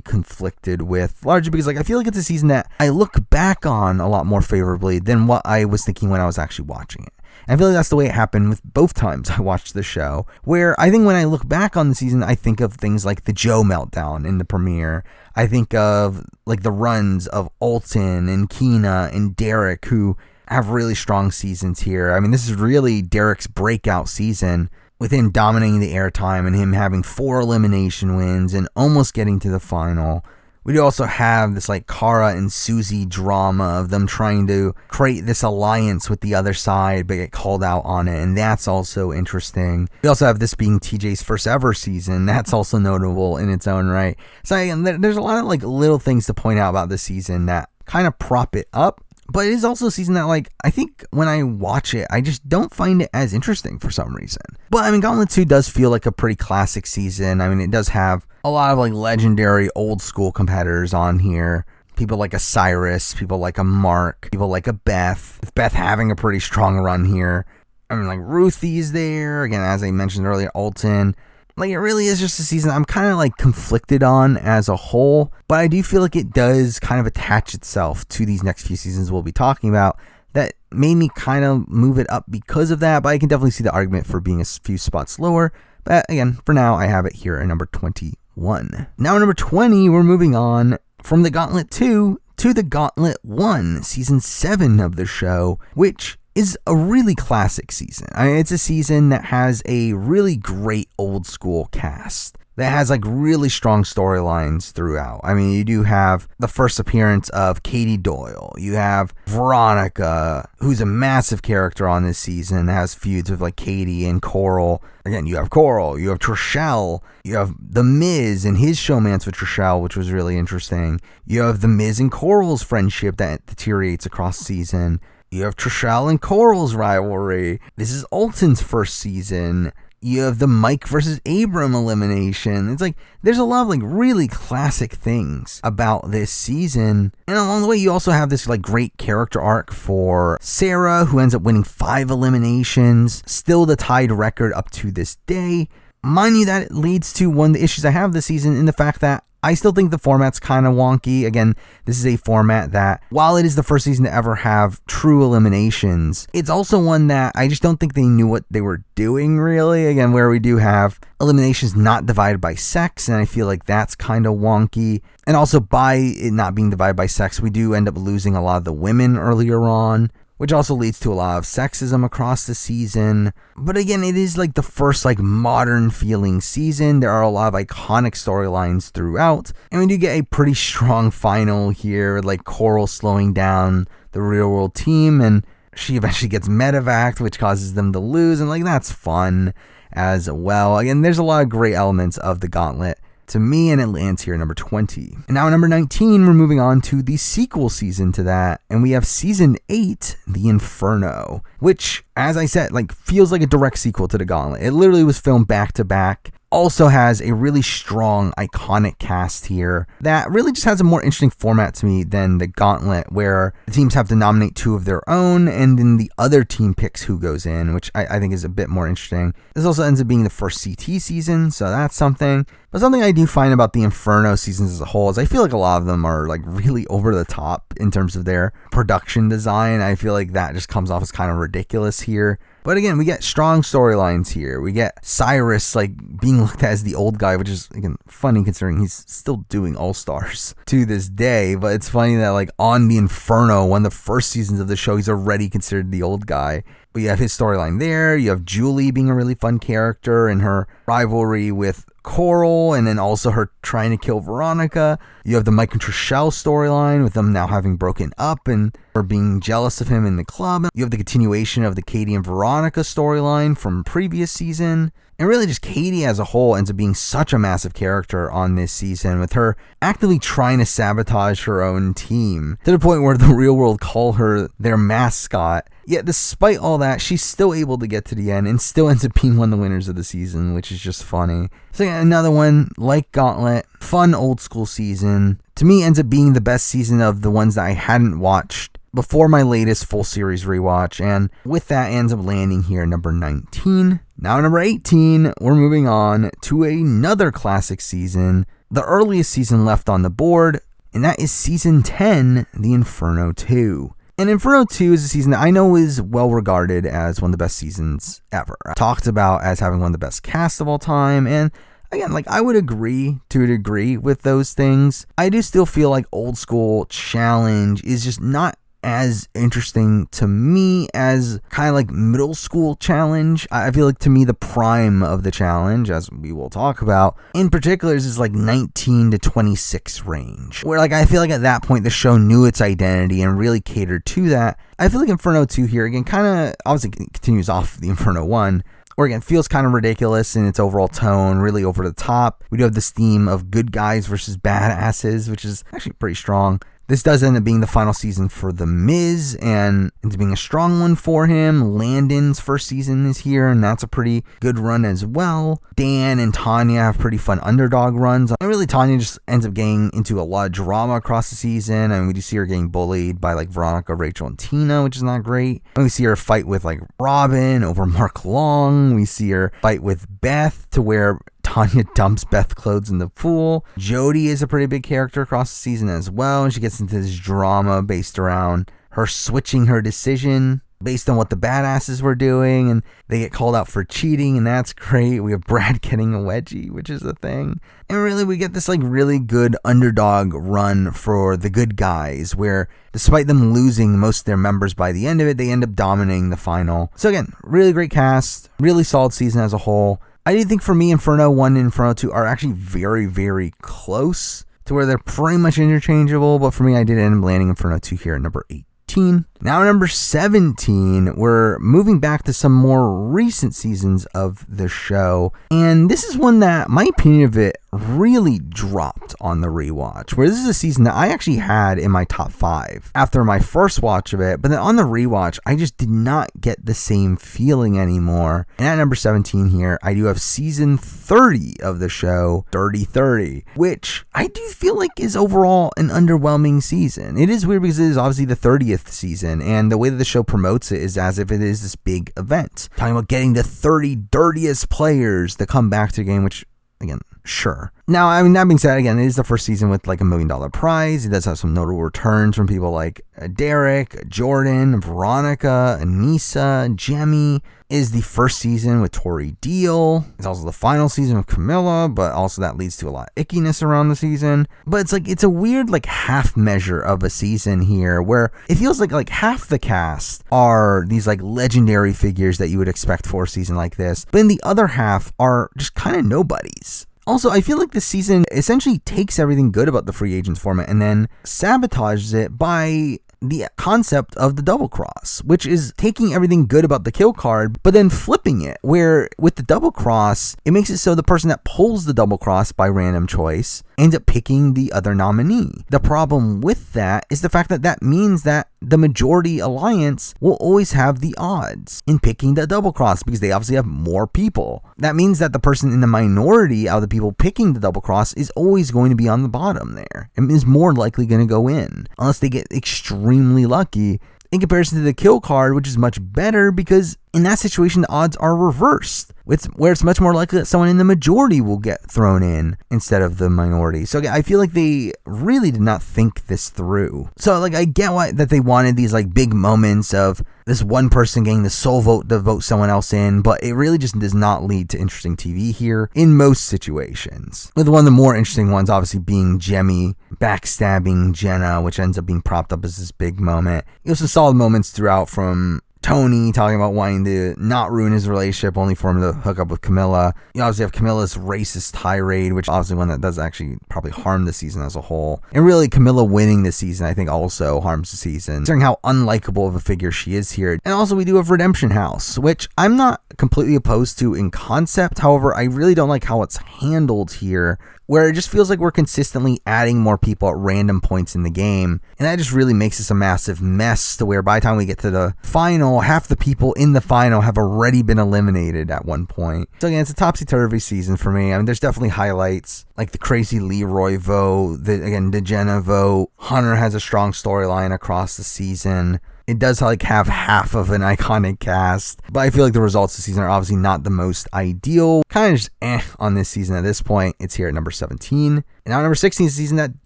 S1: conflicted with, largely because, like, I feel like it's a season that I look back on a lot more favorably than what I was thinking when I was actually watching it. And I feel like that's the way it happened with both times I watched the show, where I think when I look back on the season, I think of things like the Joe meltdown in the premiere. I think of like the runs of Alton and Keena and Derek, who have really strong seasons here. I mean, this is really Derek's breakout season, with him dominating the airtime and him having 4 elimination wins and almost getting to the final. We do also have this like Kara and Susie drama of them trying to create this alliance with the other side but get called out on it, and that's also interesting. We also have this being TJ's first ever season. That's also notable in its own right. So again, there's a lot of like little things to point out about this season that kind of prop it up. But it is also a season that, like, I think when I watch it, I just don't find it as interesting for some reason. But, I mean, Gauntlet 2 does feel like a pretty classic season. I mean, it does have a lot of, like, legendary old-school competitors on here. People like a Cyrus, people like a Mark, people like a Beth. With Beth having a pretty strong run here. I mean, like, Ruthie's there. Again, as I mentioned earlier, Alton. Like, it really is just a season I'm kind of, like, conflicted on as a whole, but I do feel like it does kind of attach itself to these next few seasons we'll be talking about that made me kind of move it up because of that, but I can definitely see the argument for being a few spots lower. But again, for now, I have it here at number 21. Now, at number 20, we're moving on from the Gauntlet 2 to the Gauntlet 1, season 7 of the show, which is a really classic season. I mean, it's a season that has a really great old school cast that has like really strong storylines throughout. I mean, you do have the first appearance of Katie Doyle. You have Veronica, who's a massive character on this season, that has feuds with like Katie and Coral. Again, you have Coral, you have Trishelle, you have The Miz and his showmance with Trishelle, which was really interesting. You have The Miz and Coral's friendship that deteriorates across the season. You have Trishelle and Coral's rivalry. This is Alton's first season. You have the Mike versus Abram elimination. It's like, there's a lot of like really classic things about this season. And along the way, you also have this like great character arc for Sarah, who ends up winning 5 eliminations. Still the tied record up to this day. Mind you, that leads to one of the issues I have this season in the fact that I still think the format's kind of wonky. Again, this is a format that, while it is the first season to ever have true eliminations, it's also one that I just don't think they knew what they were doing, really. Again, where we do have eliminations not divided by sex, and I feel like that's kind of wonky. And also, by it not being divided by sex, we do end up losing a lot of the women earlier on, which also leads to a lot of sexism across the season. But again, it is like the first like modern feeling season. There are a lot of iconic storylines throughout, and we do get a pretty strong final here, like Coral slowing down the Real World team, and she eventually gets medevaced, which causes them to lose, and like that's fun as well. Again, there's a lot of great elements of the Gauntlet to me, and it lands here at number 20. And now at number 19, we're moving on to the sequel season to that, and we have season 8, The Inferno, which, as I said, like feels like a direct sequel to the Gauntlet. It literally was filmed back to back. Also has a really strong, iconic cast here that really just has a more interesting format to me than the Gauntlet, where the teams have to nominate 2 of their own, and then the other team picks who goes in, which I think is a bit more interesting. This also ends up being the first CT season, so that's something. But something I do find about the Inferno seasons as a whole is I feel like a lot of them are like really over the top in terms of their production design. I feel like that just comes off as kind of ridiculous here. But again, we get strong storylines here. We get Cyrus like being looked at as the old guy, which is again funny considering he's still doing All-Stars to this day. But it's funny that like on the Inferno, one of the first seasons of the show, he's already considered the old guy. But you have his storyline there. You have Julie being a really fun character and her rivalry with Coral, and then also her trying to kill Veronica. You have the Mike and Trishelle storyline with them now having broken up and her being jealous of him in the club. You have the continuation of the Katie and Veronica storyline from previous season. And really just Katie as a whole ends up being such a massive character on this season, with her actively trying to sabotage her own team to the point where the Real World call her their mascot. Yet despite all that, she's still able to get to the end and still ends up being one of the winners of the season, which is just funny. So yeah, another one like Gauntlet, fun old school season. To me, ends up being the best season of the ones that I hadn't watched before my latest full series rewatch, and with that ends up landing here number 19. Now number 18, we're moving on to another classic season, the earliest season left on the board, and that is season 10, The Inferno 2. And Inferno 2 is a season that I know is well regarded as one of the best seasons ever. Talked about as having one of the best casts of all time, and again, like, I would agree to a degree with those things. I do still feel like old school challenge is just not as interesting to me as kind of like middle school challenge. I feel like to me the prime of the challenge, as we will talk about in particular, is like 19 to 26 range, where like I feel like at that point the show knew its identity and really catered to that. I feel like Inferno 2 here again kind of obviously continues off the Inferno 1, or again feels kind of ridiculous in its overall tone, really over the top. We do have this theme of good guys versus badasses, which is actually pretty strong. This does end up being the final season for The Miz, and ends up being a strong one for him. Landon's first season is here, and that's a pretty good run as well. Dan and Tanya have pretty fun underdog runs. And really, Tanya just ends up getting into a lot of drama across the season, and we do see her getting bullied by like Veronica, Rachel, and Tina, which is not great. And we see her fight with like Robin over Mark Long. We see her fight with Beth to where Tanya dumps Beth clothes in the pool. Jody is a pretty big character across the season as well, and she gets into this drama based around her switching her decision based on what the badasses were doing, and they get called out for cheating, and that's great. We have Brad getting a wedgie, which is a thing. And really, we get this like really good underdog run for the good guys, where despite them losing most of their members by the end of it, they end up dominating the final. So again, really great cast, really solid season as a whole. I do think for me, Inferno 1 and Inferno 2 are actually very, very close to where they're pretty much interchangeable, but for me, I did end up landing Inferno 2 here at number 18. Now, number 17, we're moving back to some more recent seasons of the show, and this is one that my opinion of it really dropped on the rewatch, where this is a season that I actually had in my top 5 after my first watch of it, but then on the rewatch, I just did not get the same feeling anymore. And at number 17 here, I do have season 30 of the show, Dirty 30, which I do feel like is overall an underwhelming season. It is weird because it is obviously the 30th season, and the way that the show promotes it is as if it is this big event, talking about getting the 30 dirtiest players to come back to the game, which, again, sure. Now, I mean, that being said, again, it is the first season with like $1 million prize. It does have some notable returns from people like Derek, Jordan, Veronica, Anissa, Jemmy. It is the first season with Tori Deal. It's also the final season with Camilla, but also that leads to a lot of ickiness around the season. But it's like, it's a weird like half measure of a season here, where it feels like half the cast are these like legendary figures that you would expect for a season like this, but then the other half are just kind of nobodies. Also, I feel like this season essentially takes everything good about the free agents format and then sabotages it by the concept of the double cross, which is taking everything good about the kill card, but then flipping it, where with the double cross, it makes it so the person that pulls the double cross by random choice ends up picking the other nominee. The problem with that is the fact that that means that the majority alliance will always have the odds in picking the double cross because they obviously have more people. That means that the person in the minority out of the people picking the double cross is always going to be on the bottom there and is more likely going to go in unless they get extremely lucky, in comparison to the kill card, which is much better because in that situation, the odds are reversed, where it's much more likely that someone in the majority will get thrown in instead of the minority. So I feel like they really did not think this through. So like, I get why that they wanted these like big moments of this one person getting the sole vote to vote someone else in, but it really just does not lead to interesting TV here in most situations. With one of the more interesting ones obviously being Jemmy backstabbing Jenna, which ends up being propped up as this big moment. It was some solid moments throughout from Tony talking about wanting to not ruin his relationship only for him to hook up with Camilla. You obviously have Camilla's racist tirade, which obviously one that does actually probably harm the season as a whole. And really, Camilla winning the season, I think, also harms the season, considering how unlikable of a figure she is here. And also, we do have Redemption House, which I'm not completely opposed to in concept. However, I really don't like how it's handled here, where it just feels like we're consistently adding more people at random points in the game. And that just really makes this a massive mess to where by the time we get to the final, half the people in the final have already been eliminated at one point. So again, it's a topsy-turvy season for me. I mean, there's definitely highlights like the crazy Leroy vote, the Jenna vote. Hunter has a strong storyline across the season. It does like have half of an iconic cast, but I feel like the results this season are obviously not the most ideal. Kind of just on this season at this point. It's here at number 17. And now number 16 is a season that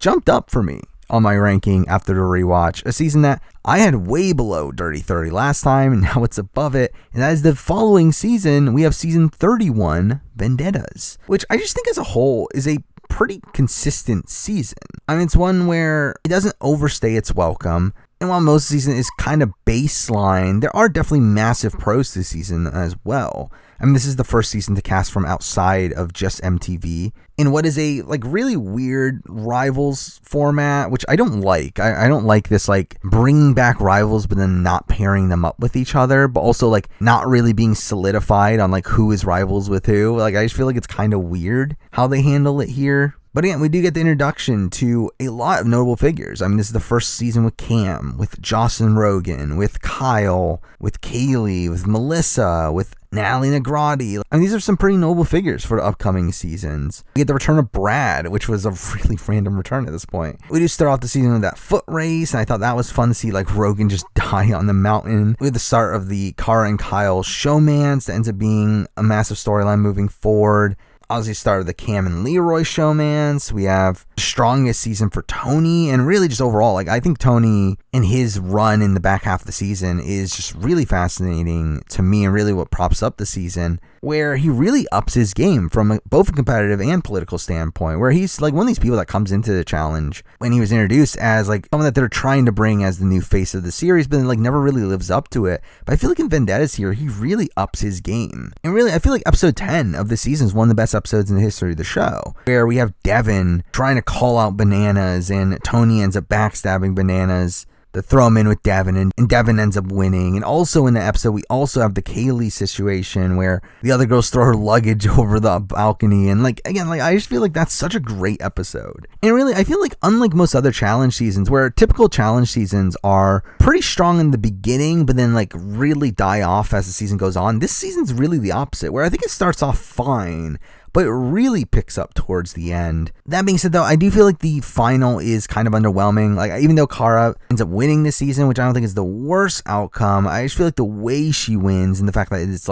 S1: jumped up for me on my ranking after the rewatch. A season that I had way below Dirty 30 last time, and now it's above it. And that is the following season. We have season 31, Vendettas, which I just think as a whole is a pretty consistent season. I mean, it's one where it doesn't overstay its welcome. And while most of the season is kind of baseline, there are definitely massive pros this season as well. I mean, this is the first season to cast from outside of just MTV in what is a really weird rivals format, which I don't like. I don't like this bringing back rivals but then not pairing them up with each other, but also not really being solidified on who is rivals with who. I just feel like it's kind of weird how they handle it here. But again, we do get the introduction to a lot of notable figures. I mean, this is the first season with Cam, with Jocelyn Rogan, with Kyle, with Kaylee, with Melissa, with Natalie Negrati. I mean, these are some pretty notable figures for the upcoming seasons. We get the return of Brad, which was a really random return at this point. We do start off the season with that foot race, and I thought that was fun to see Rogan just die on the mountain. We had the start of the Cara and Kyle showmance that ends up being a massive storyline moving forward. Obviously, started the Cam and Leroy showmance. We have the strongest season for Tony, and really just overall, I think Tony and his run in the back half of the season is just really fascinating to me, and really what props up the season, where he really ups his game from both a competitive and political standpoint, where he's one of these people that comes into the challenge when he was introduced as someone that they're trying to bring as the new face of the series, but then never really lives up to it. But I feel in Vendettas here, he really ups his game. And really, I feel episode 10 of the season is one of the best episodes in the history of the show, where we have Devin trying to call out Bananas, and Tony ends up backstabbing Bananas to throw him in with Devin, and Devin ends up winning. And also in the episode, we also have the Kaylee situation where the other girls throw her luggage over the balcony. And again, I just feel that's such a great episode. And really, I feel unlike most other challenge seasons, where typical challenge seasons are pretty strong in the beginning, but then really die off as the season goes on, this season's really the opposite, where I think it starts off fine, but it really picks up towards the end. That being said, though, I do feel the final is kind of underwhelming. Even though Cara ends up winning this season, which I don't think is the worst outcome, I just feel the way she wins and the fact that it's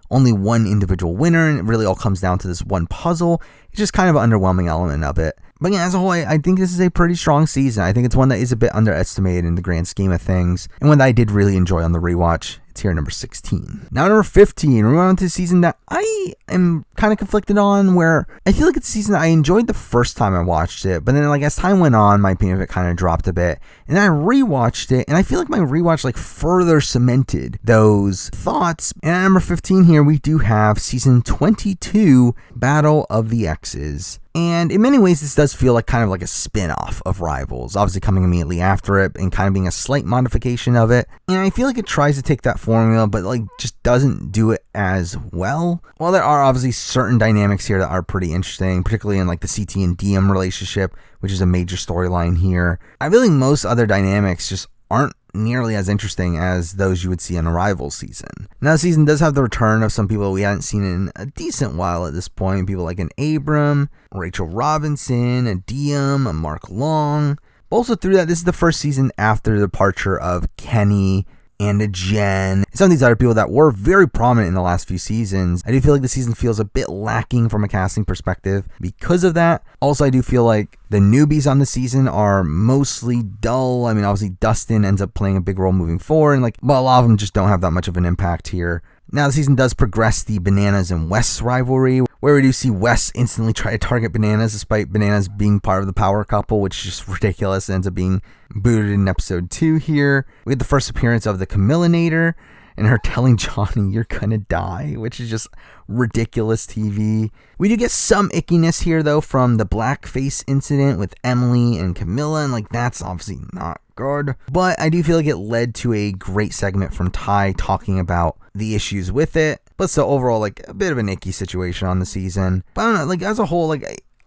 S1: only one individual winner and it really all comes down to this one puzzle, it's just kind of an underwhelming element of it. But yeah, as a whole, I think this is a pretty strong season. I think it's one that is a bit underestimated in the grand scheme of things, and one that I did really enjoy on the rewatch. It's here at number 16. Now number 15, we're on to a season that I am kind of conflicted on, where I feel it's a season that I enjoyed the first time I watched it, but then as time went on, my opinion of it kind of dropped a bit. And then I rewatched it, and I feel my rewatch further cemented those thoughts. And at number 15 here, we do have season 22, Battle of the Exes. And in many ways, this does feel kind of a spin-off of Rivals, obviously coming immediately after it and kind of being a slight modification of it. And I feel it tries to take that formula, but just doesn't do it as well. While there are obviously certain dynamics here that are pretty interesting, particularly in the CT and DM relationship, which is a major storyline here, I feel most other dynamics just aren't nearly as interesting as those you would see in a Rivals season. Now, the season does have the return of some people we hadn't seen in a decent while at this point. People like an Abram, Rachel Robinson, a Diem, a Mark Long. But also through that, this is the first season after the departure of Kenny and a Jen. Some of these other people that were very prominent in the last few seasons. I do feel the season feels a bit lacking from a casting perspective because of that. Also, I do feel the newbies on the season are mostly dull. I mean, obviously Dustin ends up playing a big role moving forward, and but a lot of them just don't have that much of an impact here. Now, the season does progress the Bananas and Wes rivalry, where we do see Wes instantly try to target Bananas, despite Bananas being part of the power couple, which is just ridiculous. It ends up being booted in episode 2 here. We had the first appearance of the Camillinator, and her telling Johnny, "You're gonna die," which is just ridiculous TV. We do get some ickiness here, though, from the blackface incident with Emily and Camilla, and that's obviously not good. But I do feel it led to a great segment from Ty talking about the issues with it. But so overall, a bit of an icky situation on the season. But I don't know, as a whole,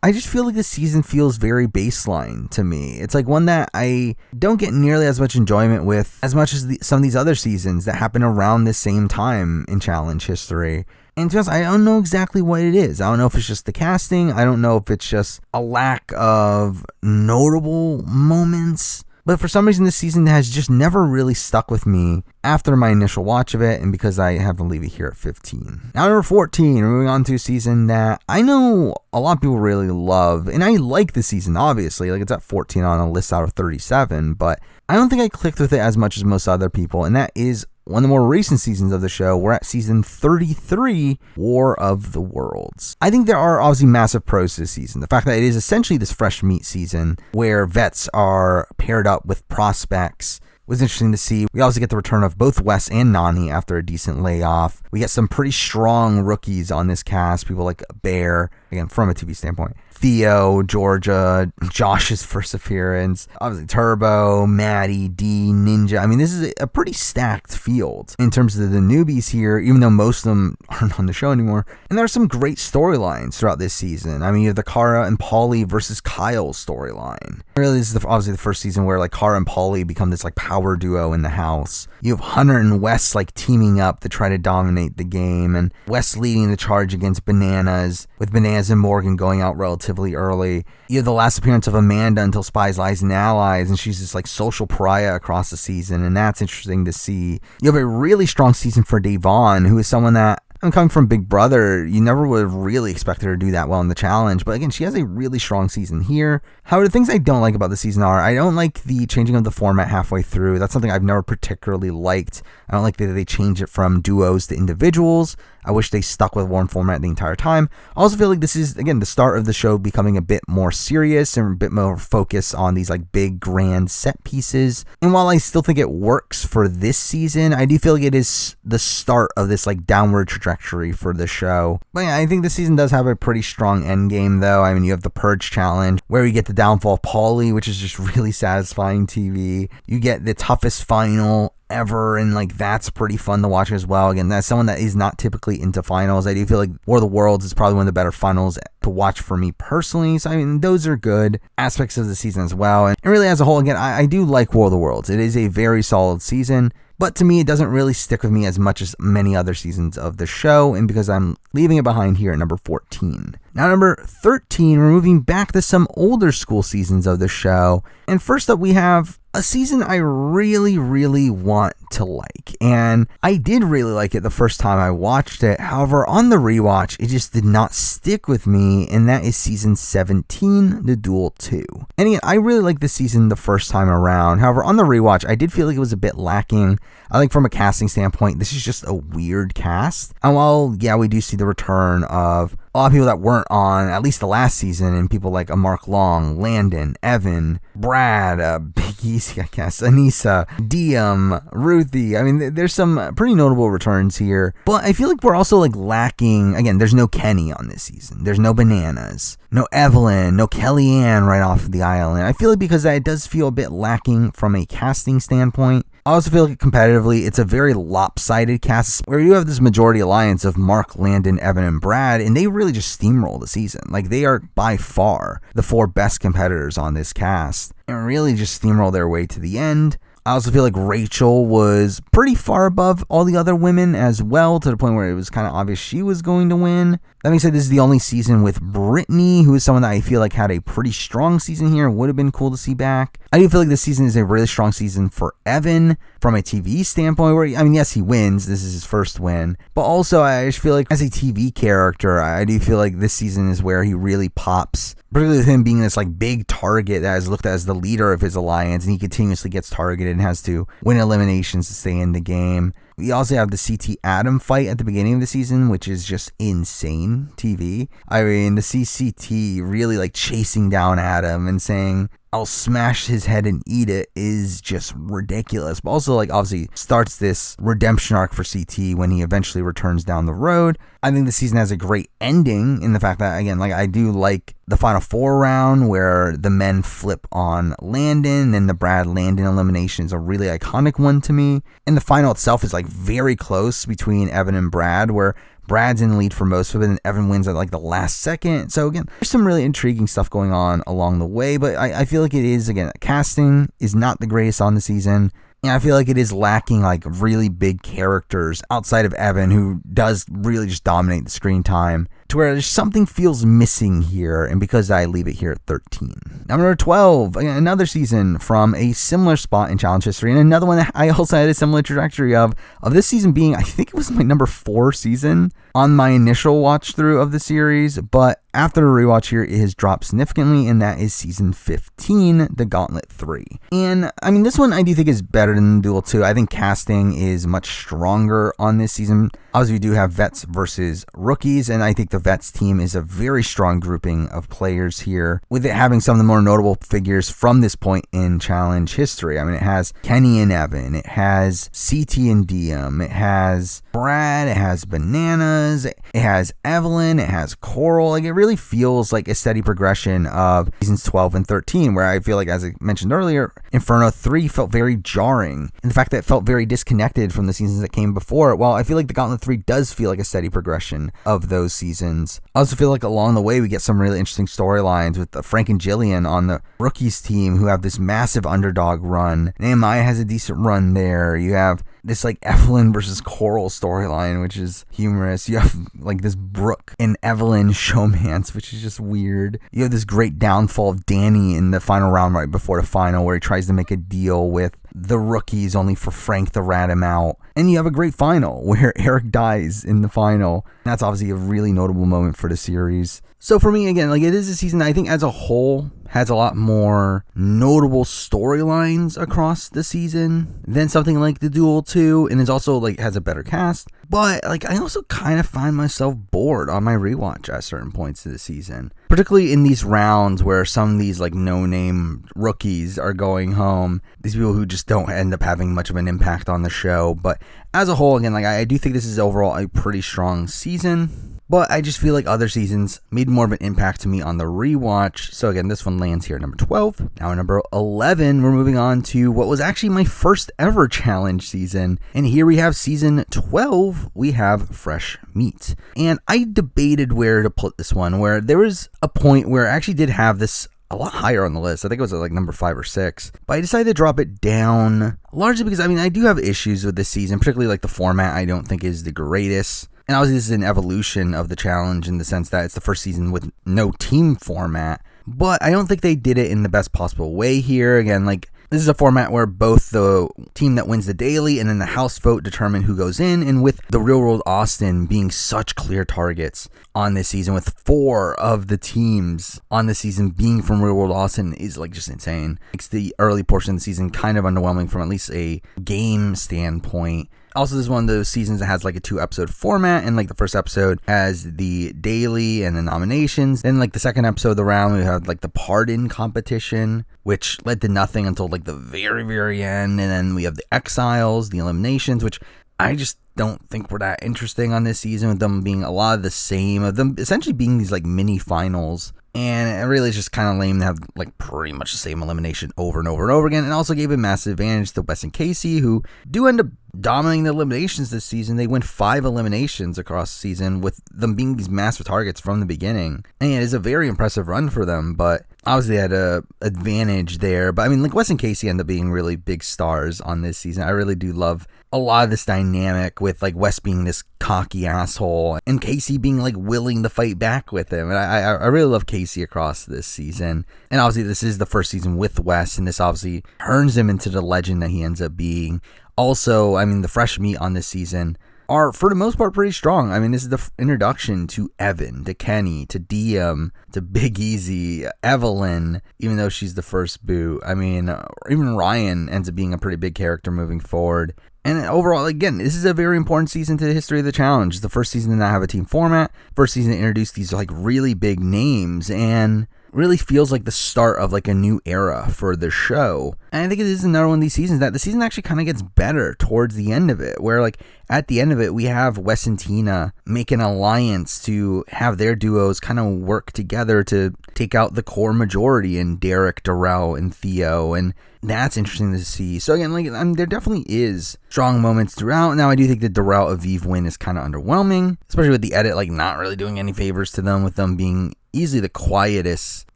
S1: I just feel this season feels very baseline to me. It's one that I don't get nearly as much enjoyment with as much as some of these other seasons that happen around the same time in challenge history. And to be honest, I don't know exactly what it is. I don't know if it's just the casting. I don't know if it's just a lack of notable moments. But for some reason, this season has just never really stuck with me after my initial watch of it, and because I have to leave it here at 15. Now, number 14, we're moving on to a season that I know a lot of people really love, and I like the season, obviously. Like, it's at 14 on a list out of 37, but I don't think I clicked with it as much as most other people, and that is one of the more recent seasons of the show. We're at season 33, War of the Worlds. I think there are obviously massive pros to this season. The fact that it is essentially this fresh meat season where vets are paired up with prospects was interesting to see. We also get the return of both Wes and Nani after a decent layoff. We get some pretty strong rookies on this cast, people like Bear, again, from a TV standpoint. Theo, Georgia, Josh's first appearance, obviously Turbo, Maddie, D, Ninja. I mean, this is a pretty stacked field in terms of the newbies here, even though most of them aren't on the show anymore. And there are some great storylines throughout this season. I mean, you have the Kara and Paulie versus Kyle storyline. Really, this is obviously the first season where like Kara and Paulie become this like power duo in the house. You have Hunter and Wes like teaming up to try to dominate the game, and Wes leading the charge against Bananas, with Bananas and Morgan going out relatively early. You have the last appearance of Amanda until Spies, Lies, and Allies, and she's this like social pariah across the season, and that's interesting to see. You have a really strong season for Devon, who is someone that, I'm coming from Big Brother, you never would have really expected her to do that well in the challenge, but again, she has a really strong season here. However, the things I don't like about the season are, I don't like the changing of the format halfway through. That's something I've never particularly liked. I don't like that they change it from duos to individuals. I wish they stuck with one format the entire time. I also feel like this is, again, the start of the show becoming a bit more serious and a bit more focused on these like big, grand set pieces. And while I still think it works for this season, I do feel like it is the start of this like downward trajectory for the show. But yeah, I think the season does have a pretty strong end game though. I mean, you have the Purge Challenge where you get the downfall of Paulie, which is just really satisfying TV. You get the toughest final ever, and like that's pretty fun to watch as well. Again, that's someone that is not typically into finals. I do feel like War of the Worlds is probably one of the better finals to watch for me personally. So I mean, those are good aspects of the season as well. And really, as a whole, again, I do like War of the Worlds. It is a very solid season. But to me, it doesn't really stick with me as much as many other seasons of the show, and because I'm leaving it behind here at number 14. Now, number 13, we're moving back to some older school seasons of the show. And first up, we have a season I really, really want to like. And I did really like it the first time I watched it. However, on the rewatch, it just did not stick with me. And that is season 17, The Duel 2. And again, I really liked this season the first time around. However, on the rewatch, I did feel like it was a bit lacking. I think from a casting standpoint, this is just a weird cast. And while, yeah, we do see the return of a lot of people that weren't on at least the last season, and people like a Mark Long, Landon, Evan, Brad, Big Easy, I guess, Anissa, Diem, Ruthie. I mean, there's some pretty notable returns here, but I feel like we're also like lacking. Again, there's no Kenny on this season. There's no Bananas, no Evelyn, no Kellyanne right off of the island. I feel like because it does feel a bit lacking from a casting standpoint. I also feel like competitively, it's a very lopsided cast where you have this majority alliance of Mark, Landon, Evan, and Brad, and they really just steamroll the season. Like, they are by far the four best competitors on this cast and really just steamroll their way to the end. I also feel like Rachel was pretty far above all the other women as well, to the point where it was kind of obvious she was going to win. That being said, this is the only season with Brittany, who is someone that I feel like had a pretty strong season here. Would have been cool to see back. I do feel like this season is a really strong season for Evan from a TV standpoint, where, I mean, yes, he wins. This is his first win. But also, I just feel like as a TV character, I do feel like this season is where he really pops. Particularly with him being this like big target that is looked at as the leader of his alliance, and he continuously gets targeted and has to win eliminations to stay in the game. We also have the CT Adam fight at the beginning of the season, which is just insane TV. I mean, the CCT really like chasing down Adam and saying, "I'll smash his head and eat it," is just ridiculous. But also, like, obviously starts this redemption arc for CT when he eventually returns down the road. I think the season has a great ending in the fact that, again, like, I do like the final four round where the men flip on Landon, and the Brad Landon elimination is a really iconic one to me. And the final itself is like very close between Evan and Brad, where Brad's in the lead for most of it, and Evan wins at like the last second. So again, there's some really intriguing stuff going on along the way, but I feel like it is, again, casting is not the greatest on the season. And I feel like it is lacking like really big characters outside of Evan, who does really just dominate the screen time. to where there's something feels missing here, and because I leave it here at 13. Number 12, another season from a similar spot in challenge history, and another one that I also had a similar trajectory of this season being, I think it was my number 4 season on my initial watch through of the series, but after the rewatch here, it has dropped significantly, and that is season 15, the Gauntlet 3. And I mean, this one I do think is better than Duel 2. I think casting is much stronger on this season. Obviously, we do have vets versus rookies, and I think the vets team is a very strong grouping of players here, with it having some of the more notable figures from this point in challenge history. I mean, it has Kenny and Evan, it has CT and Diem, it has Brad, it has Bananas, it has Evelyn, it has Coral. Like, it really feels like a steady progression of seasons 12 and 13, where I feel like, as I mentioned earlier, Inferno 3 felt very jarring, and the fact that it felt very disconnected from the seasons that came before it. While I feel like the Gauntlet 3 does feel like a steady progression of those seasons, I also feel like along the way we get some really interesting storylines with Frank and Jillian on the rookies team, who have this massive underdog run. Nehemiah has a decent run there. You have this like Evelyn versus Coral storyline, which is humorous. You have like this Brooke and Evelyn showmance, which is just weird. You have this great downfall of Danny in the final round right before the final, where he tries to make a deal with the rookies only for Frank to rat him out. And you have a great final where Eric dies in the final. That's obviously a really notable moment for the series. So for me, again, like, it is a season that I think as a whole has a lot more notable storylines across the season than something like the Duel 2, and is also like has a better cast. But like, I also kind of find myself bored on my rewatch at certain points of the season, particularly in these rounds where some of these like no-name rookies are going home. These people who just don't end up having much of an impact on the show. But as a whole, again, like, I do think this is overall a pretty strong season. But I just feel like other seasons made more of an impact to me on the rewatch. So again, this one lands here at number 12. Now at number 11, we're moving on to what was actually my first ever challenge season. And here we have season 12. We have Fresh Meat. And I debated where to put this one, where there was a point where I actually did have this a lot higher on the list. I think it was at like number 5 or 6. But I decided to drop it down, largely because, I mean, I do have issues with this season, particularly like the format I don't think is the greatest. And obviously this is an evolution of the challenge in the sense that it's the first season with no team format. But I don't think they did it in the best possible way here. Again, like, this is a format where both the team that wins the daily and then the house vote determine who goes in. And with the Real World Austin being such clear targets on this season, with 4 of the teams on the season being from Real World Austin, is like just insane. Makes the early portion of the season kind of underwhelming from at least a game standpoint. Also, this is one of those seasons that has like a 2-episode format, and like the first episode has the daily and the nominations. Then like the second episode of the round, we have like the pardon competition, which led to nothing until like the very, very end. And then we have the exiles, the eliminations, which I just don't think were that interesting on this season, with them being a lot of the same, of them essentially being these like mini finals. And it really is just kind of lame to have like pretty much the same elimination over and over and over again. And also gave a massive advantage to Wes and Casey, who do end up dominating the eliminations this season. They win 5 eliminations across the season, with them being these massive targets from the beginning. And it is a very impressive run for them, but obviously they had a advantage there. But I mean, like, Wes and Casey end up being really big stars on this season. I really do love a lot of this dynamic, with like Wes being this cocky asshole and Casey being like willing to fight back with him. And I really love Casey across this season. And obviously this is the first season with Wes, and this obviously turns him into the legend that he ends up being. Also, I mean, the fresh meat on this season are, for the most part, pretty strong. I mean, this is the introduction to Evan, to Kenny, to Diem, to Big Easy, Evelyn, even though she's the first boot. I mean, even Ryan ends up being a pretty big character moving forward. And overall, again, this is a very important season to the history of the challenge. It's the first season to not have a team format, first season to introduce these like really big names, and really feels like the start of like a new era for the show. And I think it is another one of these seasons that the season actually kind of gets better towards the end of it, where like at the end of it, we have Wes and Tina make an alliance to have their duos kind of work together to take out the core majority in Derek, Darrell, and Theo. And that's interesting to see. So again, like, there definitely is strong moments throughout. Now, I do think the Darrell Aviv win is kind of underwhelming, especially with the edit like not really doing any favors to them, with them being easily the quietest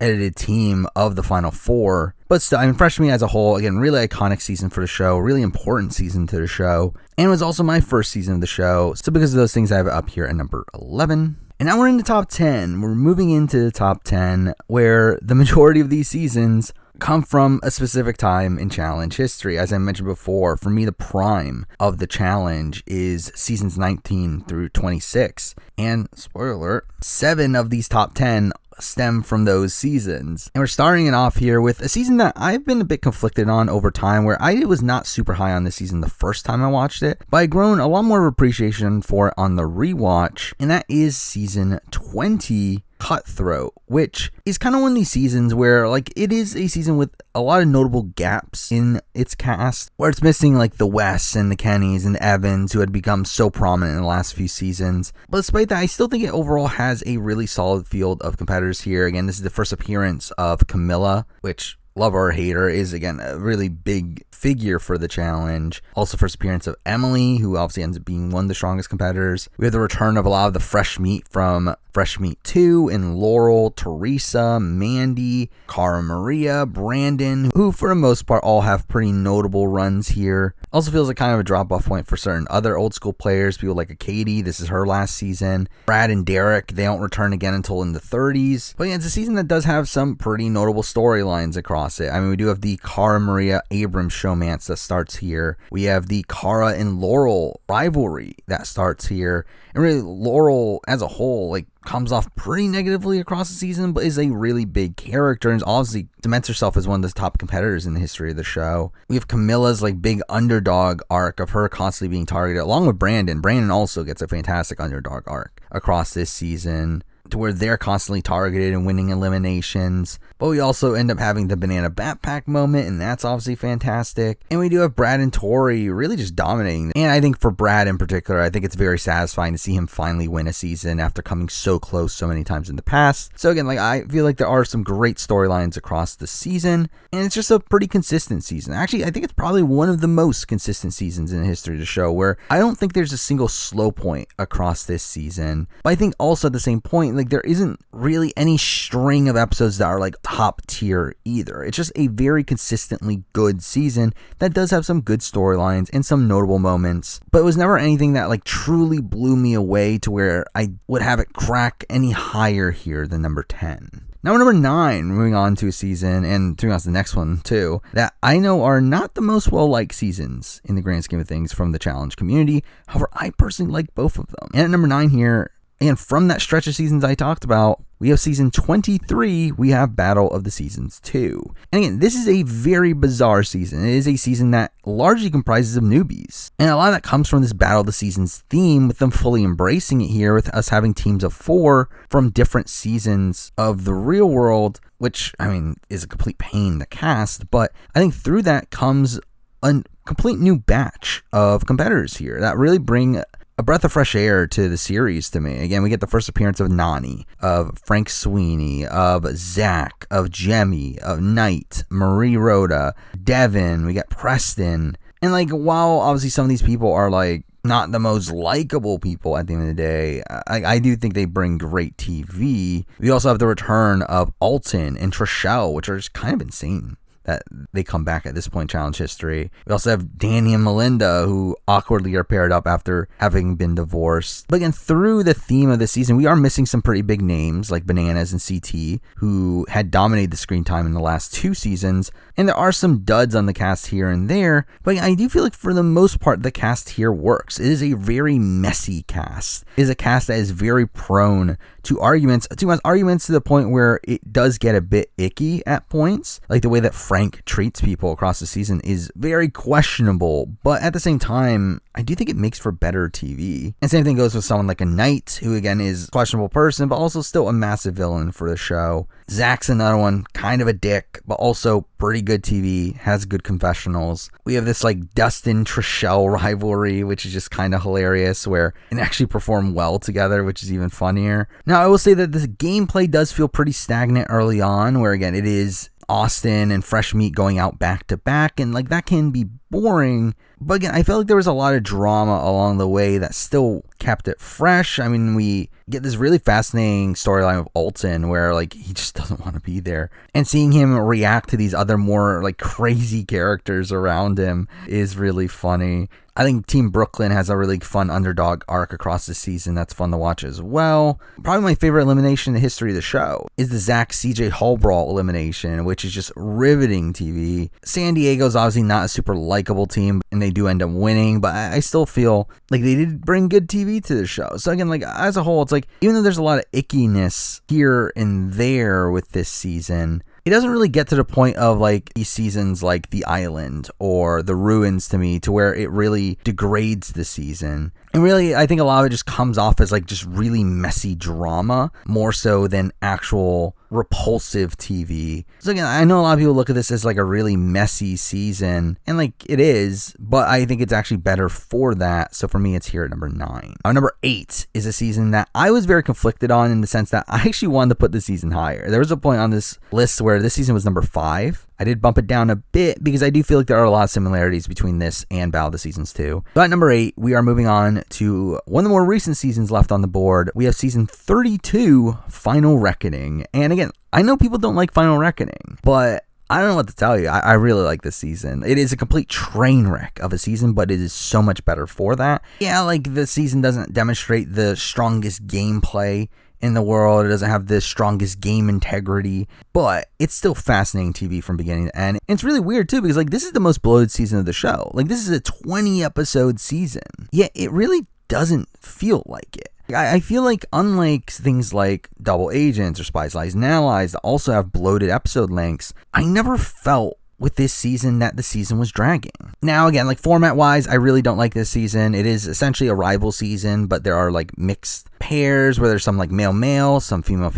S1: edited team of the final 4. But still, I mean, Fresh Meat as a whole, again, really iconic season for the show, really important season to the show, and it was also my first season of the show. So because of those things, I have it up here at number 11. And now we're in the top 10. We're moving into the top 10, where the majority of these seasons come from a specific time in challenge history. As I mentioned before, for me, the prime of the challenge is seasons 19 through 26. And spoiler alert, 7 of these top 10 stem from those seasons. And we're starting it off here with a season that I've been a bit conflicted on over time, where I was not super high on this season the first time I watched it, but I've grown a lot more appreciation for it on the rewatch, and that is season 20, Cutthroat, which is kind of one of these seasons where, like, it is a season with a lot of notable gaps in its cast, where it's missing, like, the Wests and the Kennys and the Evans, who had become so prominent in the last few seasons. But despite that, I still think it overall has a really solid field of competitors here. Again, this is the first appearance of Camilla, which, lover or hater, is, again, a really big figure for the challenge. Also, first appearance of Emily, who obviously ends up being one of the strongest competitors. We have the return of a lot of the fresh meat from Fresh Meat 2 in Laurel, Teresa, Mandy, Cara Maria, Brandon, who for the most part all have pretty notable runs here. Also feels like kind of a drop-off point for certain other old school players, people like a Katie. This is her last season. Brad and Derek, they don't return again until in the 30s. But yeah, it's a season that does have some pretty notable storylines across it. I mean, we do have the Cara Maria Abrams showmance that starts here. We have the Cara and Laurel rivalry that starts here. And really, Laurel as a whole, like, comes off pretty negatively across the season, but is a really big character and obviously cements herself as one of the top competitors in the history of the show. We have Camilla's, like, big underdog arc of her constantly being targeted, along with Brandon. Brandon also gets a fantastic underdog arc across this season, to where they're constantly targeted and winning eliminations. But we also end up having the banana backpack moment, and that's obviously fantastic. And we do have Brad and Tori really just dominating. And I think for Brad in particular, I think it's very satisfying to see him finally win a season after coming so close so many times in the past. So again, like, I feel like there are some great storylines across the season, and it's just a pretty consistent season. Actually, I think it's probably one of the most consistent seasons in the history of the show, where I don't think there's a single slow point across this season. But I think also at the same point, like, there isn't really any string of episodes that are, like, top tier either. It's just a very consistently good season that does have some good storylines and some notable moments, but it was never anything that, like, truly blew me away to where I would have it crack any higher here than number 10. Now, number 9, moving on to a season, and moving on to the next one too, that I know are not the most well-liked seasons in the grand scheme of things from the challenge community. However, I personally like both of them. And at number 9 here, and from that stretch of seasons I talked about, we have season 23, we have Battle of the Seasons 2. And again, this is a very bizarre season. It is a season that largely comprises of newbies. And a lot of that comes from this Battle of the Seasons theme, with them fully embracing it here, with us having teams of 4 from different seasons of the real world, which, I mean, is a complete pain to cast. But I think through that comes a complete new batch of competitors here that really bring a breath of fresh air to the series to me. Again, we get the first appearance of Nani, of Frank Sweeney, of Zach, of Jemmy, of Knight, Marie Rhoda, Devin, we got Preston. And, like, while obviously some of these people are, like, not the most likable people at the end of the day, I do think they bring great TV. We also have the return of Alton and Trishelle, which are just kind of insane that they come back at this point in challenge history. We also have Danny and Melinda, who awkwardly are paired up after having been divorced. But again, through the theme of the season, we are missing some pretty big names like Bananas and CT, who had dominated the screen time in the last 2 seasons. And there are some duds on the cast here and there, but I do feel like for the most part, the cast here works. It is a very messy cast. It is a cast that is very prone to arguments to the point where it does get a bit icky at points. Like the way that Frank treats people across the season is very questionable, but at the same time, I do think it makes for better TV. And same thing goes with someone like a Knight, who again is a questionable person, but also still a massive villain for the show. Zach's another one, kind of a dick, but also pretty good TV, has good confessionals. We have this like Dustin Trishelle rivalry, which is just kind of hilarious, where they actually perform well together, which is even funnier. Now, I will say that the gameplay does feel pretty stagnant early on, where again, it is Austin and Fresh Meat going out back to back, and like that can be boring. But again, I felt like there was a lot of drama along the way that still kept it fresh. I mean, we get this really fascinating storyline of Alton where like he just doesn't want to be there, and seeing him react to these other more like crazy characters around him is really funny. I think Team Brooklyn has a really fun underdog arc across the season that's fun to watch as well. Probably my favorite elimination in the history of the show is the Zach CJ Hall Brawl elimination, which is just riveting TV. San Diego's obviously not a super likable team, and they do end up winning, but I still feel like they did bring good TV to the show. So again, like as a whole, it's like even though there's a lot of ickiness here and there with this season, it doesn't really get to the point of like these seasons like The Island or The Ruins to me, to where it really degrades the season. And really, I think a lot of it just comes off as like just really messy drama, more so than actual repulsive TV. So again, I know a lot of people look at this as like a really messy season, and like it is, but I think it's actually better for that. So for me, it's here at number 9. Number 8 is a season that I was very conflicted on, in the sense that I actually wanted to put the season higher. There was a point on this list where this season was number 5. I did bump it down a bit because I do feel like there are a lot of similarities between this and Battle of the Seasons 2. But at number 8, we are moving on to one of the more recent seasons left on the board. We have season 32, Final Reckoning. And again, I know people don't like Final Reckoning, but I don't know what to tell you. I really like this season. It is a complete train wreck of a season, but it is so much better for that. Yeah, like the season doesn't demonstrate the strongest gameplay in the world. It doesn't have the strongest game integrity, but it's still fascinating TV from beginning to end. And it's really weird too, because like this is the most bloated season of the show. Like this is a 20 episode season, yet it really doesn't feel like it. I feel like unlike things like Double Agents or Spies, Lies, and Allies that also have bloated episode lengths, I never felt with this season that the season was dragging. Now again, like format wise, I really don't like this season. It is essentially a rival season, but there are like mixed pairs where there's some like male, some female,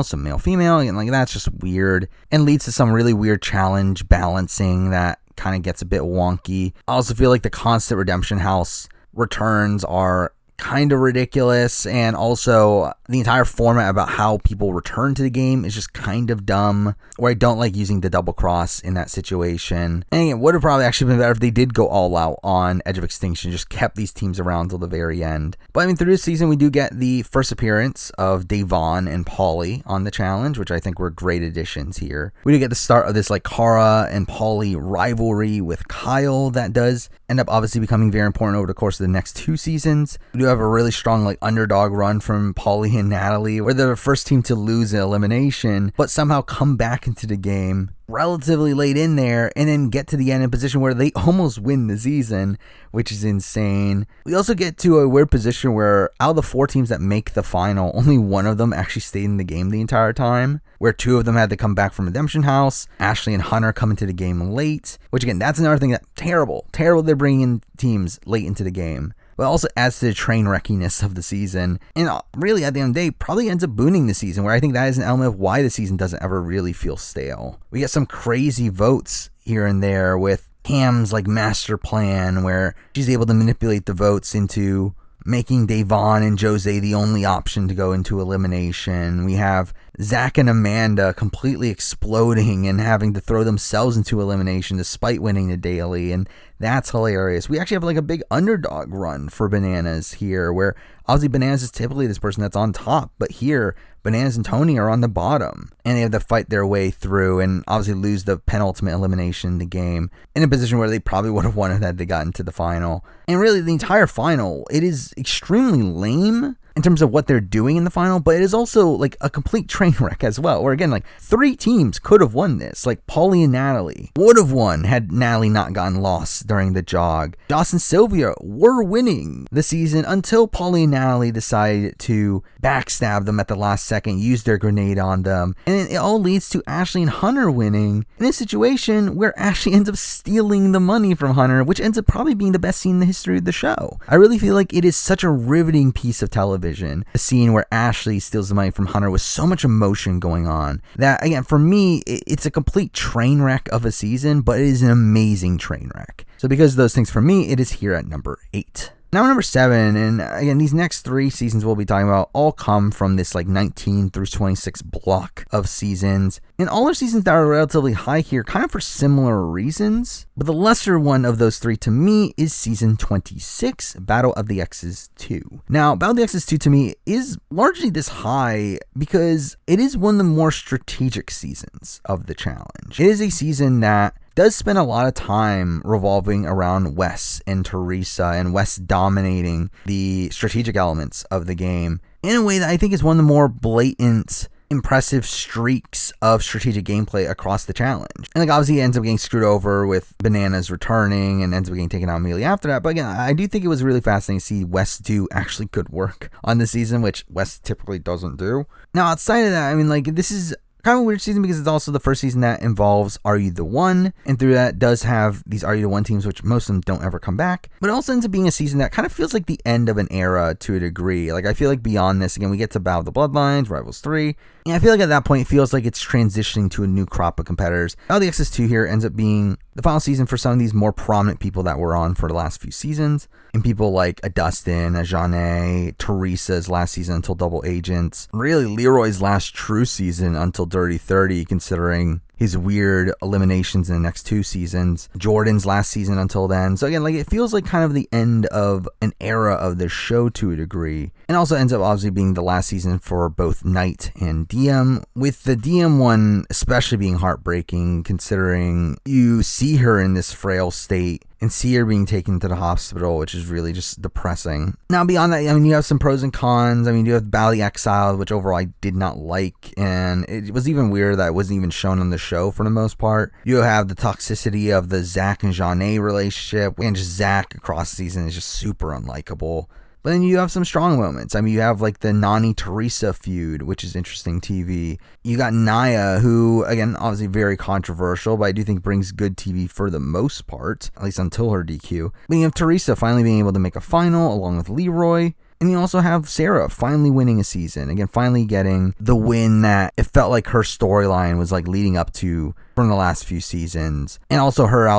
S1: some male, and like that's just weird and leads to some really weird challenge balancing that kind of gets a bit wonky. I also feel like the constant Redemption House returns are kind of ridiculous, and also the entire format about how people return to the game is just kind of dumb, where I don't like using the double cross in that situation. And it would have probably actually been better if they did go all out on Edge of Extinction, just kept these teams around till the very end. But I mean, through this season, we do get the first appearance of Devon and Paulie on the challenge, which I think were great additions here. We do get the start of this like Kara and Paulie rivalry with Kyle that does end up obviously becoming very important over the course of the next 2 seasons. We do have a really strong like underdog run from Paulie and Natalie, where they're the first team to lose an elimination, but somehow come back into the game relatively late in there, and then get to the end in a position where they almost win the season, which is insane. We also get to a weird position where out of the 4 teams that make the final, only one of them actually stayed in the game the entire time, where 2 of them had to come back from Redemption House. Ashley and Hunter come into the game late, which again, that's another thing that terrible they're bringing in teams late into the game. But also adds to the train wreckiness of the season, and really at the end of the day probably ends up booning the season, where I think that is an element of why the season doesn't ever really feel stale. We get some crazy votes here and there with Cam's like master plan, where she's able to manipulate the votes into making Devon and Jose the only option to go into elimination. We have Zach and Amanda completely exploding and having to throw themselves into elimination despite winning the daily, and that's hilarious. We actually have like a big underdog run for Bananas here, where obviously Bananas is typically this person that's on top, but here Bananas and Tony are on the bottom, and they have to fight their way through and obviously lose the penultimate elimination in the game in a position where they probably would have won if had they gotten to the final. And really the entire final, it is extremely lame in terms of what they're doing in the final, but it is also like a complete train wreck as well, where again, like 3 teams could have won this. Like Paulie and Natalie would have won had Natalie not gotten lost during the jog. Joss and Sylvia were winning the season until Paulie and Natalie decided to backstab them at the last second, use their grenade on them, and it all leads to Ashley and Hunter winning in a situation where Ashley ends up stealing the money from Hunter, which ends up probably being the best scene in the history of the show. I really feel like it is such a riveting piece of television. A scene where Ashley steals the money from Hunter with so much emotion going on that, again, for me, it's a complete train wreck of a season, but it is an amazing train wreck. So because of those things, for me, it is here at number 8. Now number 7, and again, these next 3 seasons we'll be talking about all come from this 19 through 26 block of seasons. And all are seasons that are relatively high here, kind of for similar reasons. But the lesser one of those 3 to me is season 26, Battle of the Exes 2. Now, Battle of the Exes 2 to me is largely this high because it is one of the more strategic seasons of the challenge. It is a season that does spend a lot of time revolving around Wes and Teresa, and Wes dominating the strategic elements of the game in a way that I think is one of the more blatant, impressive streaks of strategic gameplay across the challenge. And obviously it ends up getting screwed over with Bananas returning and ends up getting taken out immediately after that. But again, I do think it was really fascinating to see Wes do actually good work on the season, which Wes typically doesn't do. Now, outside of that, this is kind of a weird season because it's also the first season that involves Are You the One? And through that does have these Are You the One teams, which most of them don't ever come back. But it also ends up being a season that kind of feels like the end of an era to a degree. I feel like beyond this, again, we get to Battle of the Bloodlines, Rivals 3. And I feel like at that point, it feels like it's transitioning to a new crop of competitors. Battle of the Exes 2 here ends up being the final season for some of these more prominent people that were on for the last few seasons. And people like a Dustin, a Jeanne, Teresa's last season until Double Agents. Really, Leroy's last true season until Dirty 30, considering his weird eliminations in the next 2 seasons. Jordan's last season until then. So again, it feels like kind of the end of an era of the show to a degree. And also ends up obviously being the last season for both Knight and DM, with the DM one especially being heartbreaking, considering you see her in this frail state and see her being taken to the hospital, which is really just depressing. Now, beyond that, you have some pros and cons. You have Battle of the Exiled, which overall I did not like, and it was even weird that it wasn't even shown on the show for the most part. You have the toxicity of the Zach and Jeanne relationship, and just Zach across the season is just super unlikable. But then you have some strong moments. You have the Nani-Teresa feud, which is interesting TV. You got Naya, who, again, obviously very controversial, but I do think brings good TV for the most part, at least until her DQ. But you have Teresa finally being able to make a final along with Leroy. And you also have Sarah finally winning a season. Again, finally getting the win that it felt like her storyline was leading up to from the last few seasons. And also her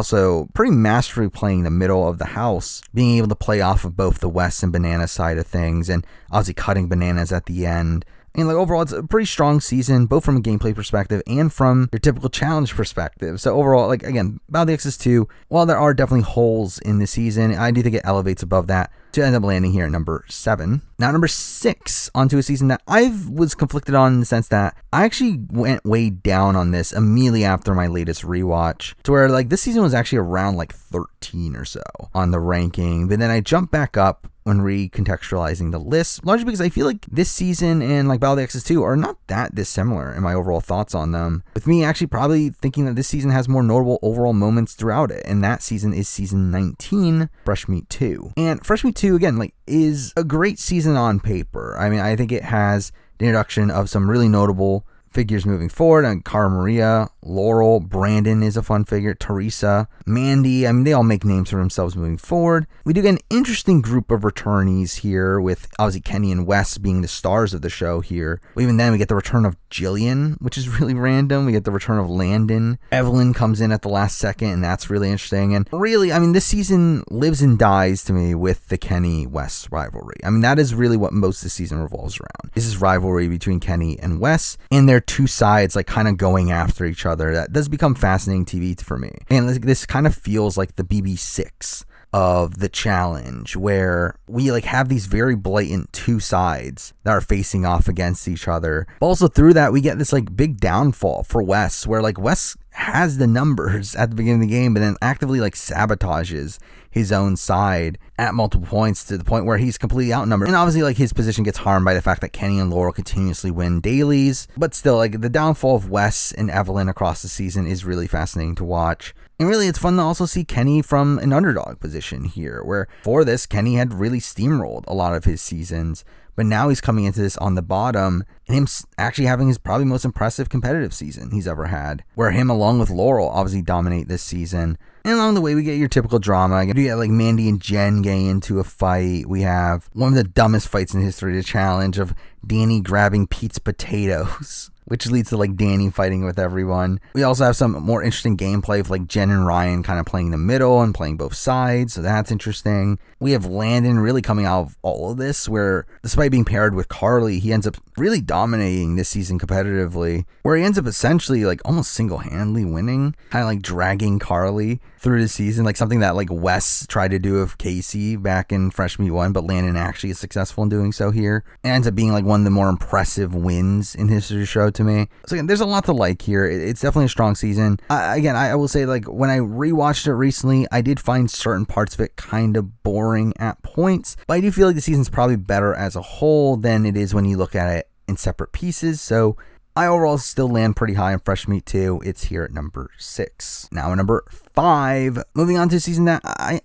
S1: pretty masterfully playing the middle of the house, being able to play off of both the Wes and Banana side of things, and obviously cutting Bananas at the end. And overall, it's a pretty strong season, both from a gameplay perspective and from your typical challenge perspective. So overall, again, Battle of the Exes 2, while there are definitely holes in the season, I do think it elevates above that to end up landing here at number 7. Now, number 6, onto a season that I was conflicted on in the sense that I actually went way down on this immediately after my latest rewatch, to where this season was actually around 13 or so on the ranking. But then I jumped back up when recontextualizing the list, largely because I feel like this season and Battle of the Exes 2 are not that dissimilar in my overall thoughts on them, with me actually probably thinking that this season has more notable overall moments throughout it, and that season is season 19, Fresh Meat 2. And Fresh Meat 2, again, is a great season on paper. I think it has the introduction of some really notable figures moving forward, and Cara Maria, Laurel, Brandon is a fun figure, Teresa, Mandy. They all make names for themselves moving forward. We do get an interesting group of returnees here, with obviously Kenny and Wes being the stars of the show here. But even then, we get the return of Jillian, which is really random. We get the return of Landon. Evelyn comes in at the last second, and that's really interesting. And really, this season lives and dies to me with the Kenny-Wes rivalry. That is really what most of the season revolves around. This is rivalry between Kenny and Wes, and their two sides kind of going after each other. That does become fascinating TV for me. And this kind of feels like the BB6 of the challenge, where we have these very blatant two sides that are facing off against each other. But also through that, we get this big downfall for Wes, where Wes has the numbers at the beginning of the game, but then actively sabotages his own side at multiple points, to the point where he's completely outnumbered. And obviously his position gets harmed by the fact that Kenny and Laurel continuously win dailies. But still, the downfall of Wes and Evelyn across the season is really fascinating to watch. And really, it's fun to also see Kenny from an underdog position here, where for this, Kenny had really steamrolled a lot of his seasons. But now he's coming into this on the bottom, and him actually having his probably most impressive competitive season he's ever had, where him along with Laurel obviously dominate this season. And along the way, we get your typical drama. You get Mandy and Jen getting into a fight. We have one of the dumbest fights in history of the challenge of Danny grabbing Pete's potatoes which leads to like Danny fighting with everyone. We also have some more interesting gameplay of like Jen and Ryan kind of playing the middle and playing both sides, so that's interesting. We have Landon really coming out of all of this, where despite being paired with Carly, he ends up really dominating this season competitively, where he ends up essentially like almost single-handedly winning, kind of like dragging Carly through the season, like something that like Wes tried to do with Casey back in Fresh Meat 1, but Landon actually is successful in doing so here. It ends up being like one of the more impressive wins in history of the show to me. So again, there's a lot to like here. It's definitely a strong season. I will say, like, when I rewatched it recently, I did find certain parts of it kind of boring at points, but I do feel like the season's probably better as a whole than it is when you look at it in separate pieces. So I overall still land pretty high on Fresh Meat 2. It's here at number 6. Now at number 5, moving on to a season that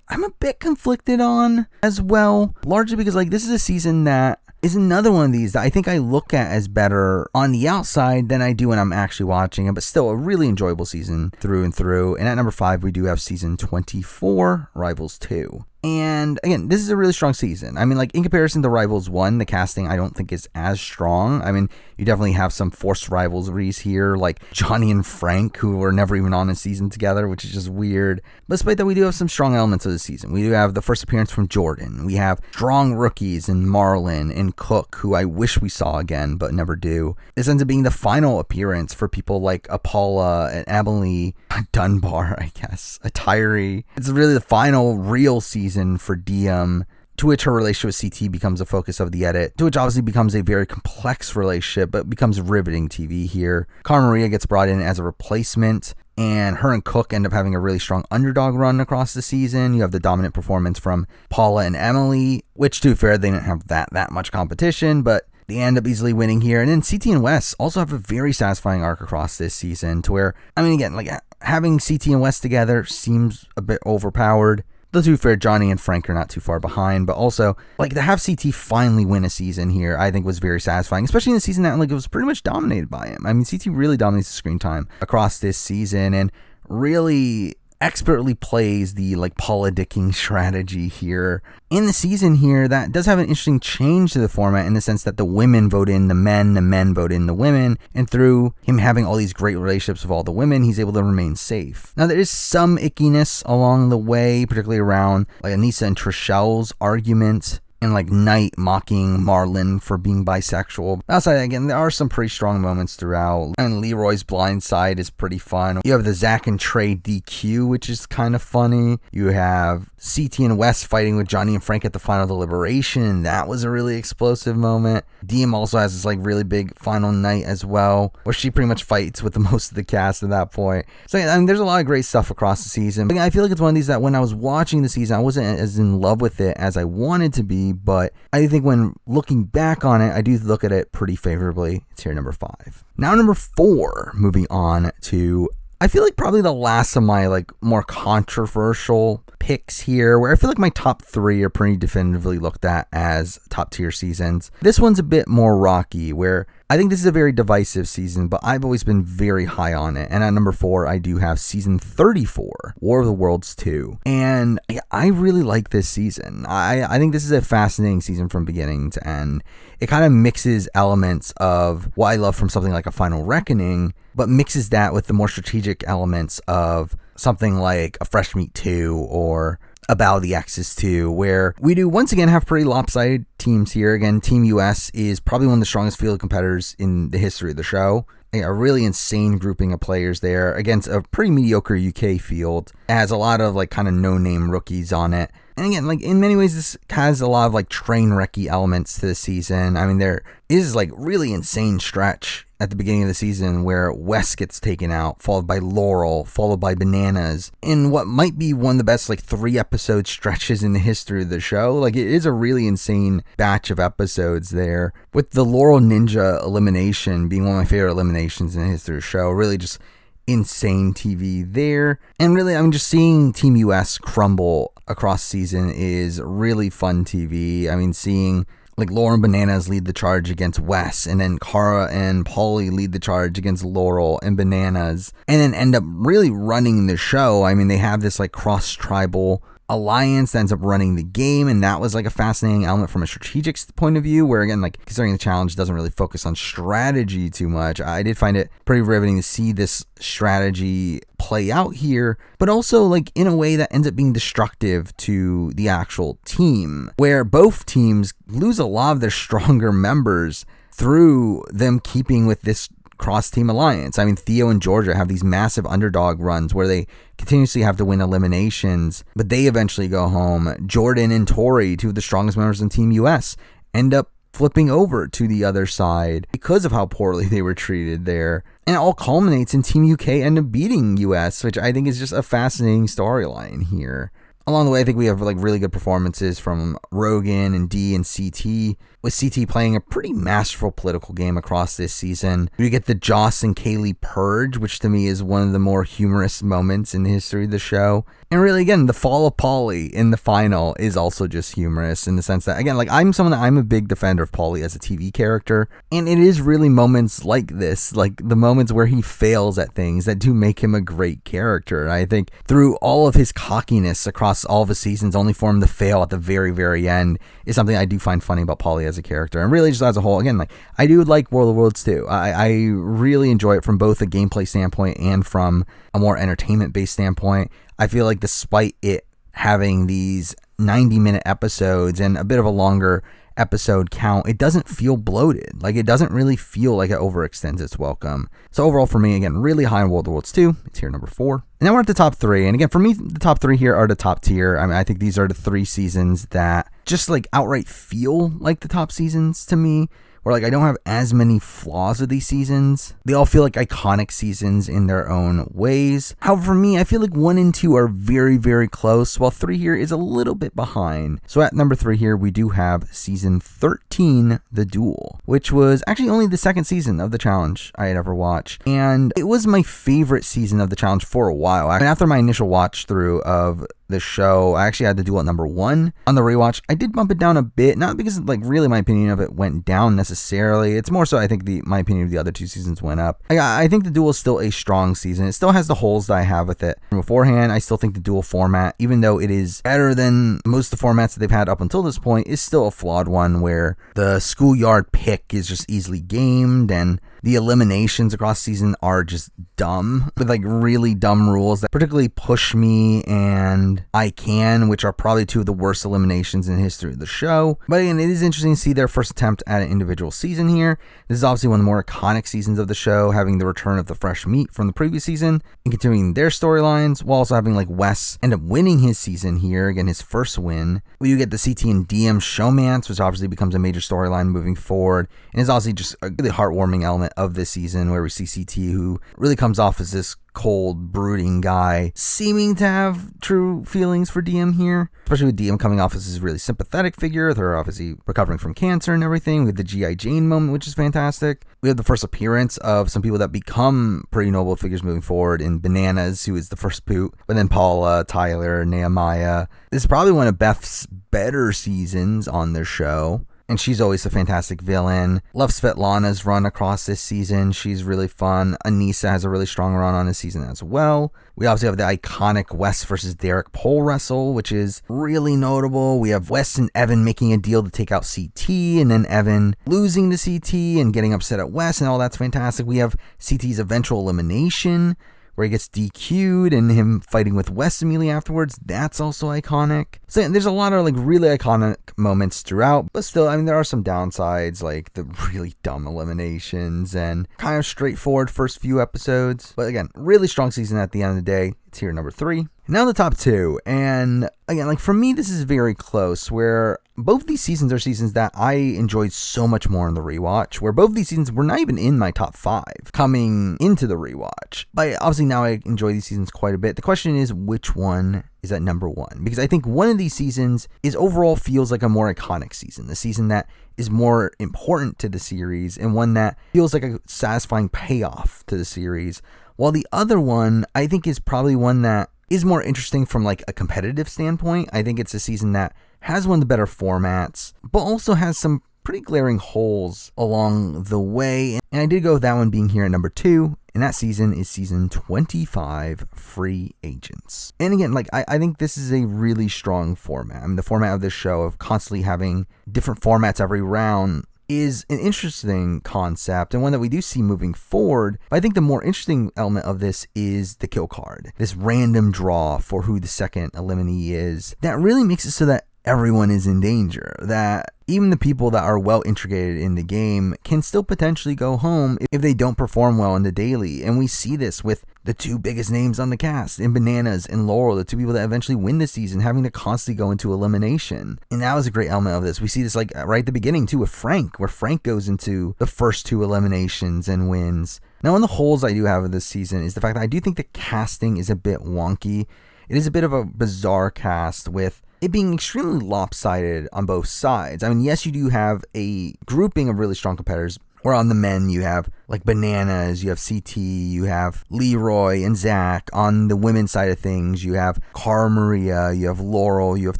S1: I'm a bit conflicted on as well, largely because like this is a season that is another one of these that I think I look at as better on the outside than I do when I'm actually watching it, but still a really enjoyable season through and through. And at number 5, we do have season 24, Rivals 2. And again, this is a really strong season. I mean, like in comparison to Rivals 1, the casting I don't think is as strong. I mean, you definitely have some forced rivalries here, like Johnny and Frank, who were never even on a season together, which is just weird. But despite that, we do have some strong elements of the season. We do have the first appearance from Jordan. We have strong rookies in Marlon and Cook, who I wish we saw again, but never do. This ends up being the final appearance for people like Paula and Emily Dunbar, I guess, a Tyree. It's really the final real season for Diem, to which her relationship with CT becomes a focus of the edit, to which obviously becomes a very complex relationship, but becomes riveting TV here. Cara Maria gets brought in as a replacement, and her and Cook end up having a really strong underdog run across the season. You have the dominant performance from Paula and Emily, which, to be fair, they didn't have that much competition, but they end up easily winning here. And then CT and Wes also have a very satisfying arc across this season, to where, I mean, again, like having CT and Wes together seems a bit overpowered. Though to be fair, Johnny and Frank are not too far behind, but also, like, to have CT finally win a season here, I think was very satisfying, especially in a season that, like, it was pretty much dominated by him. I mean, CT really dominates the screen time across this season, and really expertly plays the like politicking strategy here in the season here that does have an interesting change to the format in the sense that the women vote in the men vote in the women, and through him having all these great relationships with all the women, he's able to remain safe. Now there is some ickiness along the way, particularly around like Anissa and Trishelle's argument, and like Knight mocking Marlon for being bisexual. Outside, again, there are some pretty strong moments throughout, and Leroy's blind side is pretty fun. You have the Zach and Trey DQ, which is kind of funny. You have CT and Wes fighting with Johnny and Frank at the final deliberation, and that was a really explosive moment. Diem also has this like really big final night as well, where she pretty much fights with the most of the cast at that point. So I mean, there's a lot of great stuff across the season. But I feel like it's one of these that when I was watching the season, I wasn't as in love with it as I wanted to be, but I think when looking back on it, I do look at it pretty favorably. It's here number 5. Now number 4, moving on to, I feel like probably the last of my like more controversial picks here, where I feel like my top 3 are pretty definitively looked at as top tier seasons. This one's a bit more rocky, where I think this is a very divisive season, but I've always been very high on it. And at number 4, I do have season 34, War of the Worlds 2. And I really like this season. I think this is a fascinating season from beginning to end. It kind of mixes elements of what I love from something like a Final Reckoning, but mixes that with the more strategic elements of something like a Fresh Meat 2 or about the Exes 2, where we do once again have pretty lopsided teams here. Again, Team US is probably one of the strongest field competitors in the history of the show. A really insane grouping of players there against a pretty mediocre UK field. It has a lot of like kind of no-name rookies on it. And again, like in many ways, this has a lot of like train wrecky elements to the season. I mean, there is like really insane stretch at the beginning of the season where Wes gets taken out, followed by Laurel, followed by Bananas, in what might be one of the best like 3-episode stretches in the history of the show. Like it is a really insane batch of episodes there, with the Laurel Ninja elimination being one of my favorite eliminations in the history of the show. Really just insane TV there. And really, I mean, just seeing Team US crumble across season is really fun TV. I mean, seeing like Laurel and Bananas lead the charge against Wes, and then Cara and Paulie lead the charge against Laurel and Bananas, and then end up really running the show. I mean, they have this like cross-tribal alliance that ends up running the game, and that was like a fascinating element from a strategic point of view, where again, like considering the challenge doesn't really focus on strategy too much, I did find it pretty riveting to see this strategy play out here, but also like in a way that ends up being destructive to the actual team, where both teams lose a lot of their stronger members through them keeping with this cross-team alliance. I mean, Theo and Georgia have these massive underdog runs where they continuously have to win eliminations, but they eventually go home. Jordan and Tori, two of the strongest members in Team US, end up flipping over to the other side because of how poorly they were treated there. And it all culminates in Team UK end up beating US, which I think is just a fascinating storyline here. Along the way, I think we have like really good performances from Rogan and D and CT, with CT playing a pretty masterful political game across this season. We get the Joss and Kaylee purge, which to me is one of the more humorous moments in the history of the show. And really, again, the fall of Paulie in the final is also just humorous in the sense that, again, like I'm a big defender of Paulie as a TV character. And it is really moments like this, like the moments where he fails at things that do make him a great character. And I think through all of his cockiness across all of his seasons, only for him to fail at the very, very end is something I do find funny about Paulie as a character. And really just as a whole, again, like I do like World of Worlds too. I really enjoy it from both a gameplay standpoint and from a more entertainment-based standpoint. I feel like despite it having these 90-minute episodes and a bit of a longer episode count, it doesn't feel bloated. Like it doesn't really feel like it overextends its welcome. So overall for me, again, really high in World of Worlds 2. It's here number 4. And now we're at the top 3. And again, for me, the top 3 here are the top tier. I mean, I think these are the 3 seasons that just like outright feel like the top seasons to me. Where like I don't have as many flaws with these seasons. They all feel like iconic seasons in their own ways. However, for me, I feel like 1 and 2 are very, very close, while 3 here is a little bit behind. So at number 3 here, we do have season 13, The Duel, which was actually only the second season of the challenge I had ever watched. And it was my favorite season of the challenge for a while. And after my initial watch through of the show, I actually had the Duel at number 1. On the rewatch, I did bump it down a bit, not because like really my opinion of it went down necessarily. It's more so I think my opinion of the other 2 seasons went up. I think the Duel is still a strong season. It still has the holes that I have with it. From beforehand, I still think the Duel format, even though it is better than most of the formats that they've had up until this point, is still a flawed one where the schoolyard pick is just easily gamed and the eliminations across season are just dumb, with like really dumb rules that particularly Push Me and I Can, which are probably 2 of the worst eliminations in the history of the show. But again, it is interesting to see their first attempt at an individual season here. This is obviously one of the more iconic seasons of the show, having the return of the fresh meat from the previous season and continuing their storylines, while also having like Wes end up winning his season here, again his first win. You get the CT and DM showmance, which obviously becomes a major storyline moving forward, and is obviously just a really heartwarming element of this season, where we see CT, who really comes off as this cold, brooding guy, seeming to have true feelings for DM here, especially with DM coming off as this really sympathetic figure, with her obviously recovering from cancer and everything. We have the G.I. Jane moment, which is fantastic. We have the first appearance of some people that become pretty noble figures moving forward in Bananas, who is the first boot, but then Paula, Tyler, Nehemiah. This is probably one of Beth's better seasons on their show, and she's always a fantastic villain. Love Svetlana's run across this season. She's really fun. Anissa has a really strong run on this season as well. We obviously have the iconic Wes versus Derek pole wrestle, which is really notable. We have Wes and Evan making a deal to take out CT, and then Evan losing to CT and getting upset at Wes, and all that's fantastic. We have CT's eventual elimination, where he gets DQ'd, and him fighting with Wes immediately afterwards. That's also iconic. So there's a lot of like really iconic moments throughout, but still, I mean, there are some downsides, like the really dumb eliminations and kind of straightforward first few episodes. But again, really strong season at the end of the day. It's here at number 3. Now the top 2, and again, like for me, this is very close, where both of these seasons are seasons that I enjoyed so much more in the rewatch, where both of these seasons were not even in my top 5 coming into the rewatch. But obviously now I enjoy these seasons quite a bit. The question is, which one is at number 1? Because I think one of these seasons is overall feels like a more iconic season, the season that is more important to the series, and one that feels like a satisfying payoff to the series. While the other one, I think, is probably one that is more interesting from like a competitive standpoint. I think it's a season that has one of the better formats, but also has some pretty glaring holes along the way. And I did go with that one being here at number 2. And that season is season 25, Free Agents. And again, like I think this is a really strong format. I mean, the format of this show of constantly having different formats every round is an interesting concept and one that we do see moving forward. But I think the more interesting element of this is the kill card, this random draw for who the second eliminee is. That really makes it so that everyone is in danger, that even the people that are well integrated in the game can still potentially go home if they don't perform well in the daily. And we see this with the 2 biggest names on the cast in Bananas and Laurel, the 2 people that eventually win the season, having to constantly go into elimination. And that was a great element of this. We see this like right at the beginning too with Frank, where Frank goes into the first 2 eliminations and wins. Now, one of the holes I do have of this season is the fact that I do think the casting is a bit wonky. It is a bit of a bizarre cast with it being extremely lopsided on both sides. I mean, yes, you do have a grouping of really strong competitors, where on the men you have like Bananas, you have CT, you have Leroy and Zach. On the women's side of things, you have Cara Maria, you have Laurel, you have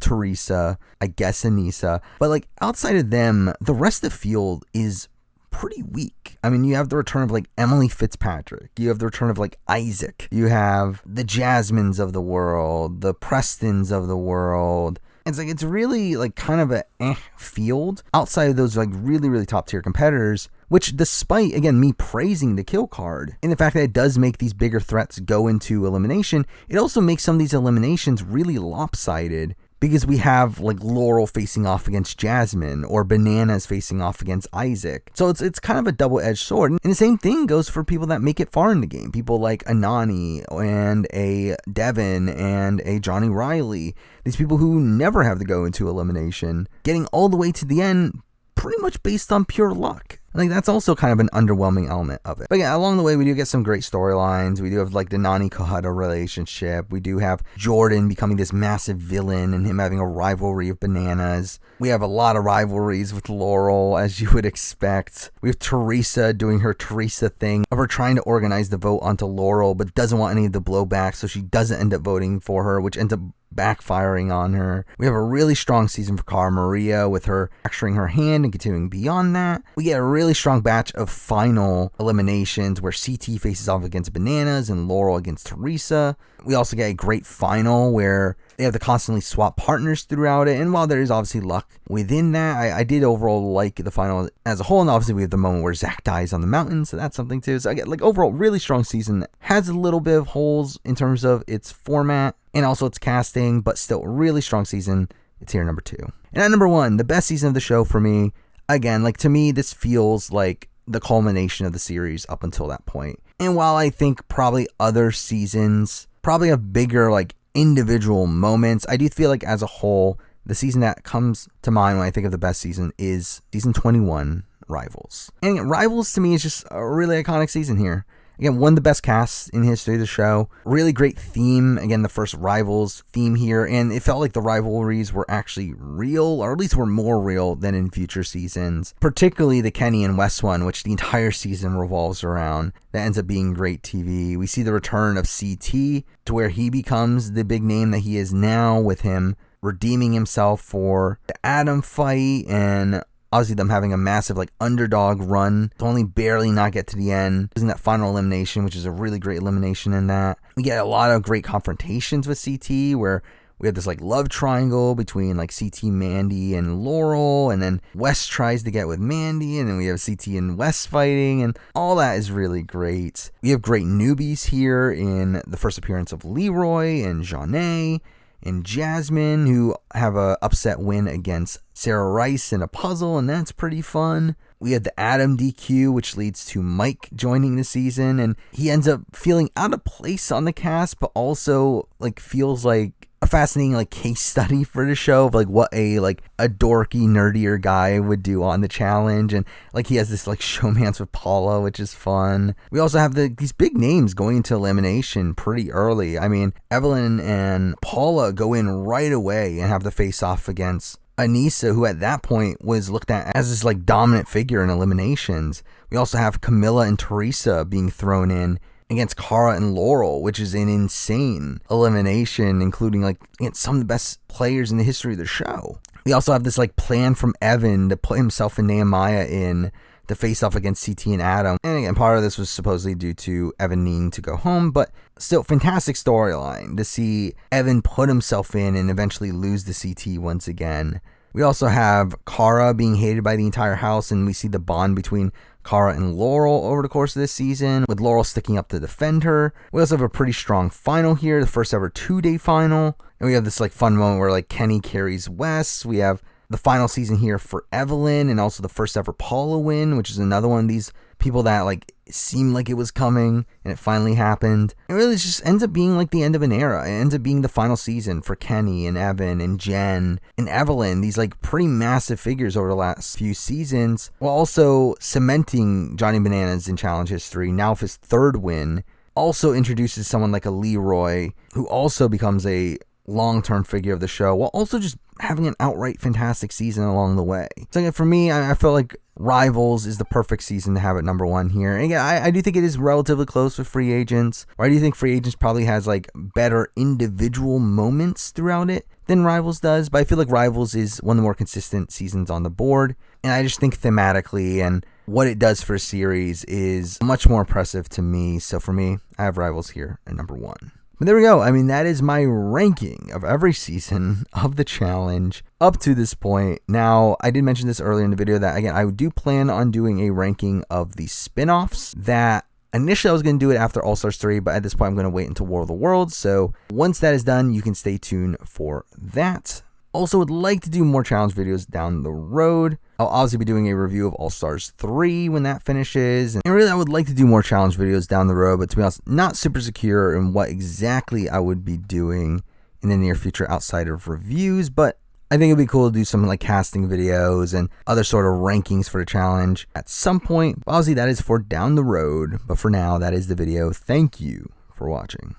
S1: Teresa, I guess Anissa. But like outside of them, the rest of the field is pretty weak. I mean, you have the return of like Emily Fitzpatrick, you have the return of like Isaac, you have the Jasmines of the world, the Prestons of the world. It's like, it's really like kind of a field outside of those like really, really top tier competitors, which despite, again, me praising the kill card and the fact that it does make these bigger threats go into elimination, it also makes some of these eliminations really lopsided. Because we have like Laurel facing off against Jasmine or Bananas facing off against Isaac. So it's kind of a double-edged sword. And the same thing goes for people that make it far in the game. People like Anani and a Devin and a Johnny Riley. These people who never have to go into elimination, getting all the way to the end pretty much based on pure luck. I think that's also kind of an underwhelming element of it. But yeah, along the way, we do get some great storylines. We do have like the Nani Kohata relationship. We do have Jordan becoming this massive villain and him having a rivalry of Bananas. We have a lot of rivalries with Laurel, as you would expect. We have Teresa doing her Teresa thing of her trying to organize the vote onto Laurel, but doesn't want any of the blowback, so she doesn't end up voting for her, which ends up backfiring on her. We have a really strong season for Cara Maria with her fracturing her hand and continuing beyond that. We get a really strong batch of final eliminations where CT faces off against Bananas and Laurel against Teresa. We also get a great final where they have to constantly swap partners throughout it. And while there is obviously luck within that, I did overall like the final as a whole. And obviously we have the moment where Zach dies on the mountain, so that's something too. So I get like overall really strong season. Has a little bit of holes in terms of its format and also its casting, but still really strong season. It's here number 2. And at number 1, the best season of the show for me. Again, like to me, this feels like the culmination of the series up until that point. And while I think probably other seasons probably have bigger like individual moments, I do feel like as a whole, the season that comes to mind when I think of the best season is season 21, Rivals. And Rivals to me is just a really iconic season here. Again, one of the best casts in history of the show. Really great theme. Again, the first Rivals theme here. And it felt like the rivalries were actually real, or at least were more real than in future seasons. Particularly the Kenny and Wes one, which the entire season revolves around. That ends up being great TV. We see the return of CT to where he becomes the big name that he is now, with him redeeming himself for the Adam fight and obviously them having a massive like underdog run to only barely not get to the end, using that final elimination, which is a really great elimination in that. We get a lot of great confrontations with CT where we have this like love triangle between like CT, Mandy, and Laurel, and then Wes tries to get with Mandy, and then we have CT and Wes fighting, and all that is really great. We have great newbies here in the first appearance of Leroy and Janae and Jasmine, who have a upset win against Sarah Rice in a puzzle, and that's pretty fun. We had the Adam DQ, which leads to Mike joining the season, and he ends up feeling out of place on the cast, but also like feels like a fascinating like case study for the show of like what a dorky, nerdier guy would do on the challenge. And like he has this like showmance with Paula, which is fun. We also have these big names going into elimination pretty early. I mean, Evelyn and Paula go in right away and have the face off against Anissa, who at that point was looked at as this like dominant figure in eliminations. We also have Camilla and Teresa being thrown in against Cara and Laurel, which is an insane elimination, including like some of the best players in the history of the show. We also have this like plan from Evan to put himself and Nehemiah in to face off against CT and Adam. And again, part of this was supposedly due to Evan needing to go home, but still fantastic storyline to see Evan put himself in and eventually lose the CT once again. We also have Kara being hated by the entire house, and we see the bond between Kara and Laurel over the course of this season, with Laurel sticking up to defend her. We also have a pretty strong final here, the first ever 2-day final. And we have this like fun moment where like Kenny carries Wes. We have the final season here for Evelyn, and also the first ever Paula win, which is another one of these people that like seemed like it was coming and it finally happened. It really just ends up being like the end of an era. It ends up being the final season for Kenny and Evan and Jen and Evelyn, these like pretty massive figures over the last few seasons, while also cementing Johnny Bananas in challenge history, now with his third win. Also introduces someone like a Leroy, who also becomes a long-term figure of the show, while also just having an outright fantastic season along the way. So again, for me, I feel like Rivals is the perfect season to have at number 1 here. And again, I do think it is relatively close with Free Agents, or I do think Free Agents probably has like better individual moments throughout it than Rivals does, but I feel like Rivals is one of the more consistent seasons on the board, and I just think thematically and what it does for a series is much more impressive to me. So for me, I have Rivals here at number 1. But there we go. I mean, that is my ranking of every season of the challenge up to this point. Now, I did mention this earlier in the video that, again, I do plan on doing a ranking of the spin-offs. That initially I was going to do it after All-Stars 3, but at this point I'm going to wait until War of the Worlds. So once that is done, you can stay tuned for that. Also would like to do more challenge videos down the road. I'll obviously be doing a review of All-Stars 3 when that finishes. And really, I would like to do more challenge videos down the road, but to be honest, not super secure in what exactly I would be doing in the near future outside of reviews. But I think it'd be cool to do some like casting videos and other sort of rankings for the challenge at some point. Obviously, that is for down the road. But for now, that is the video. Thank you for watching.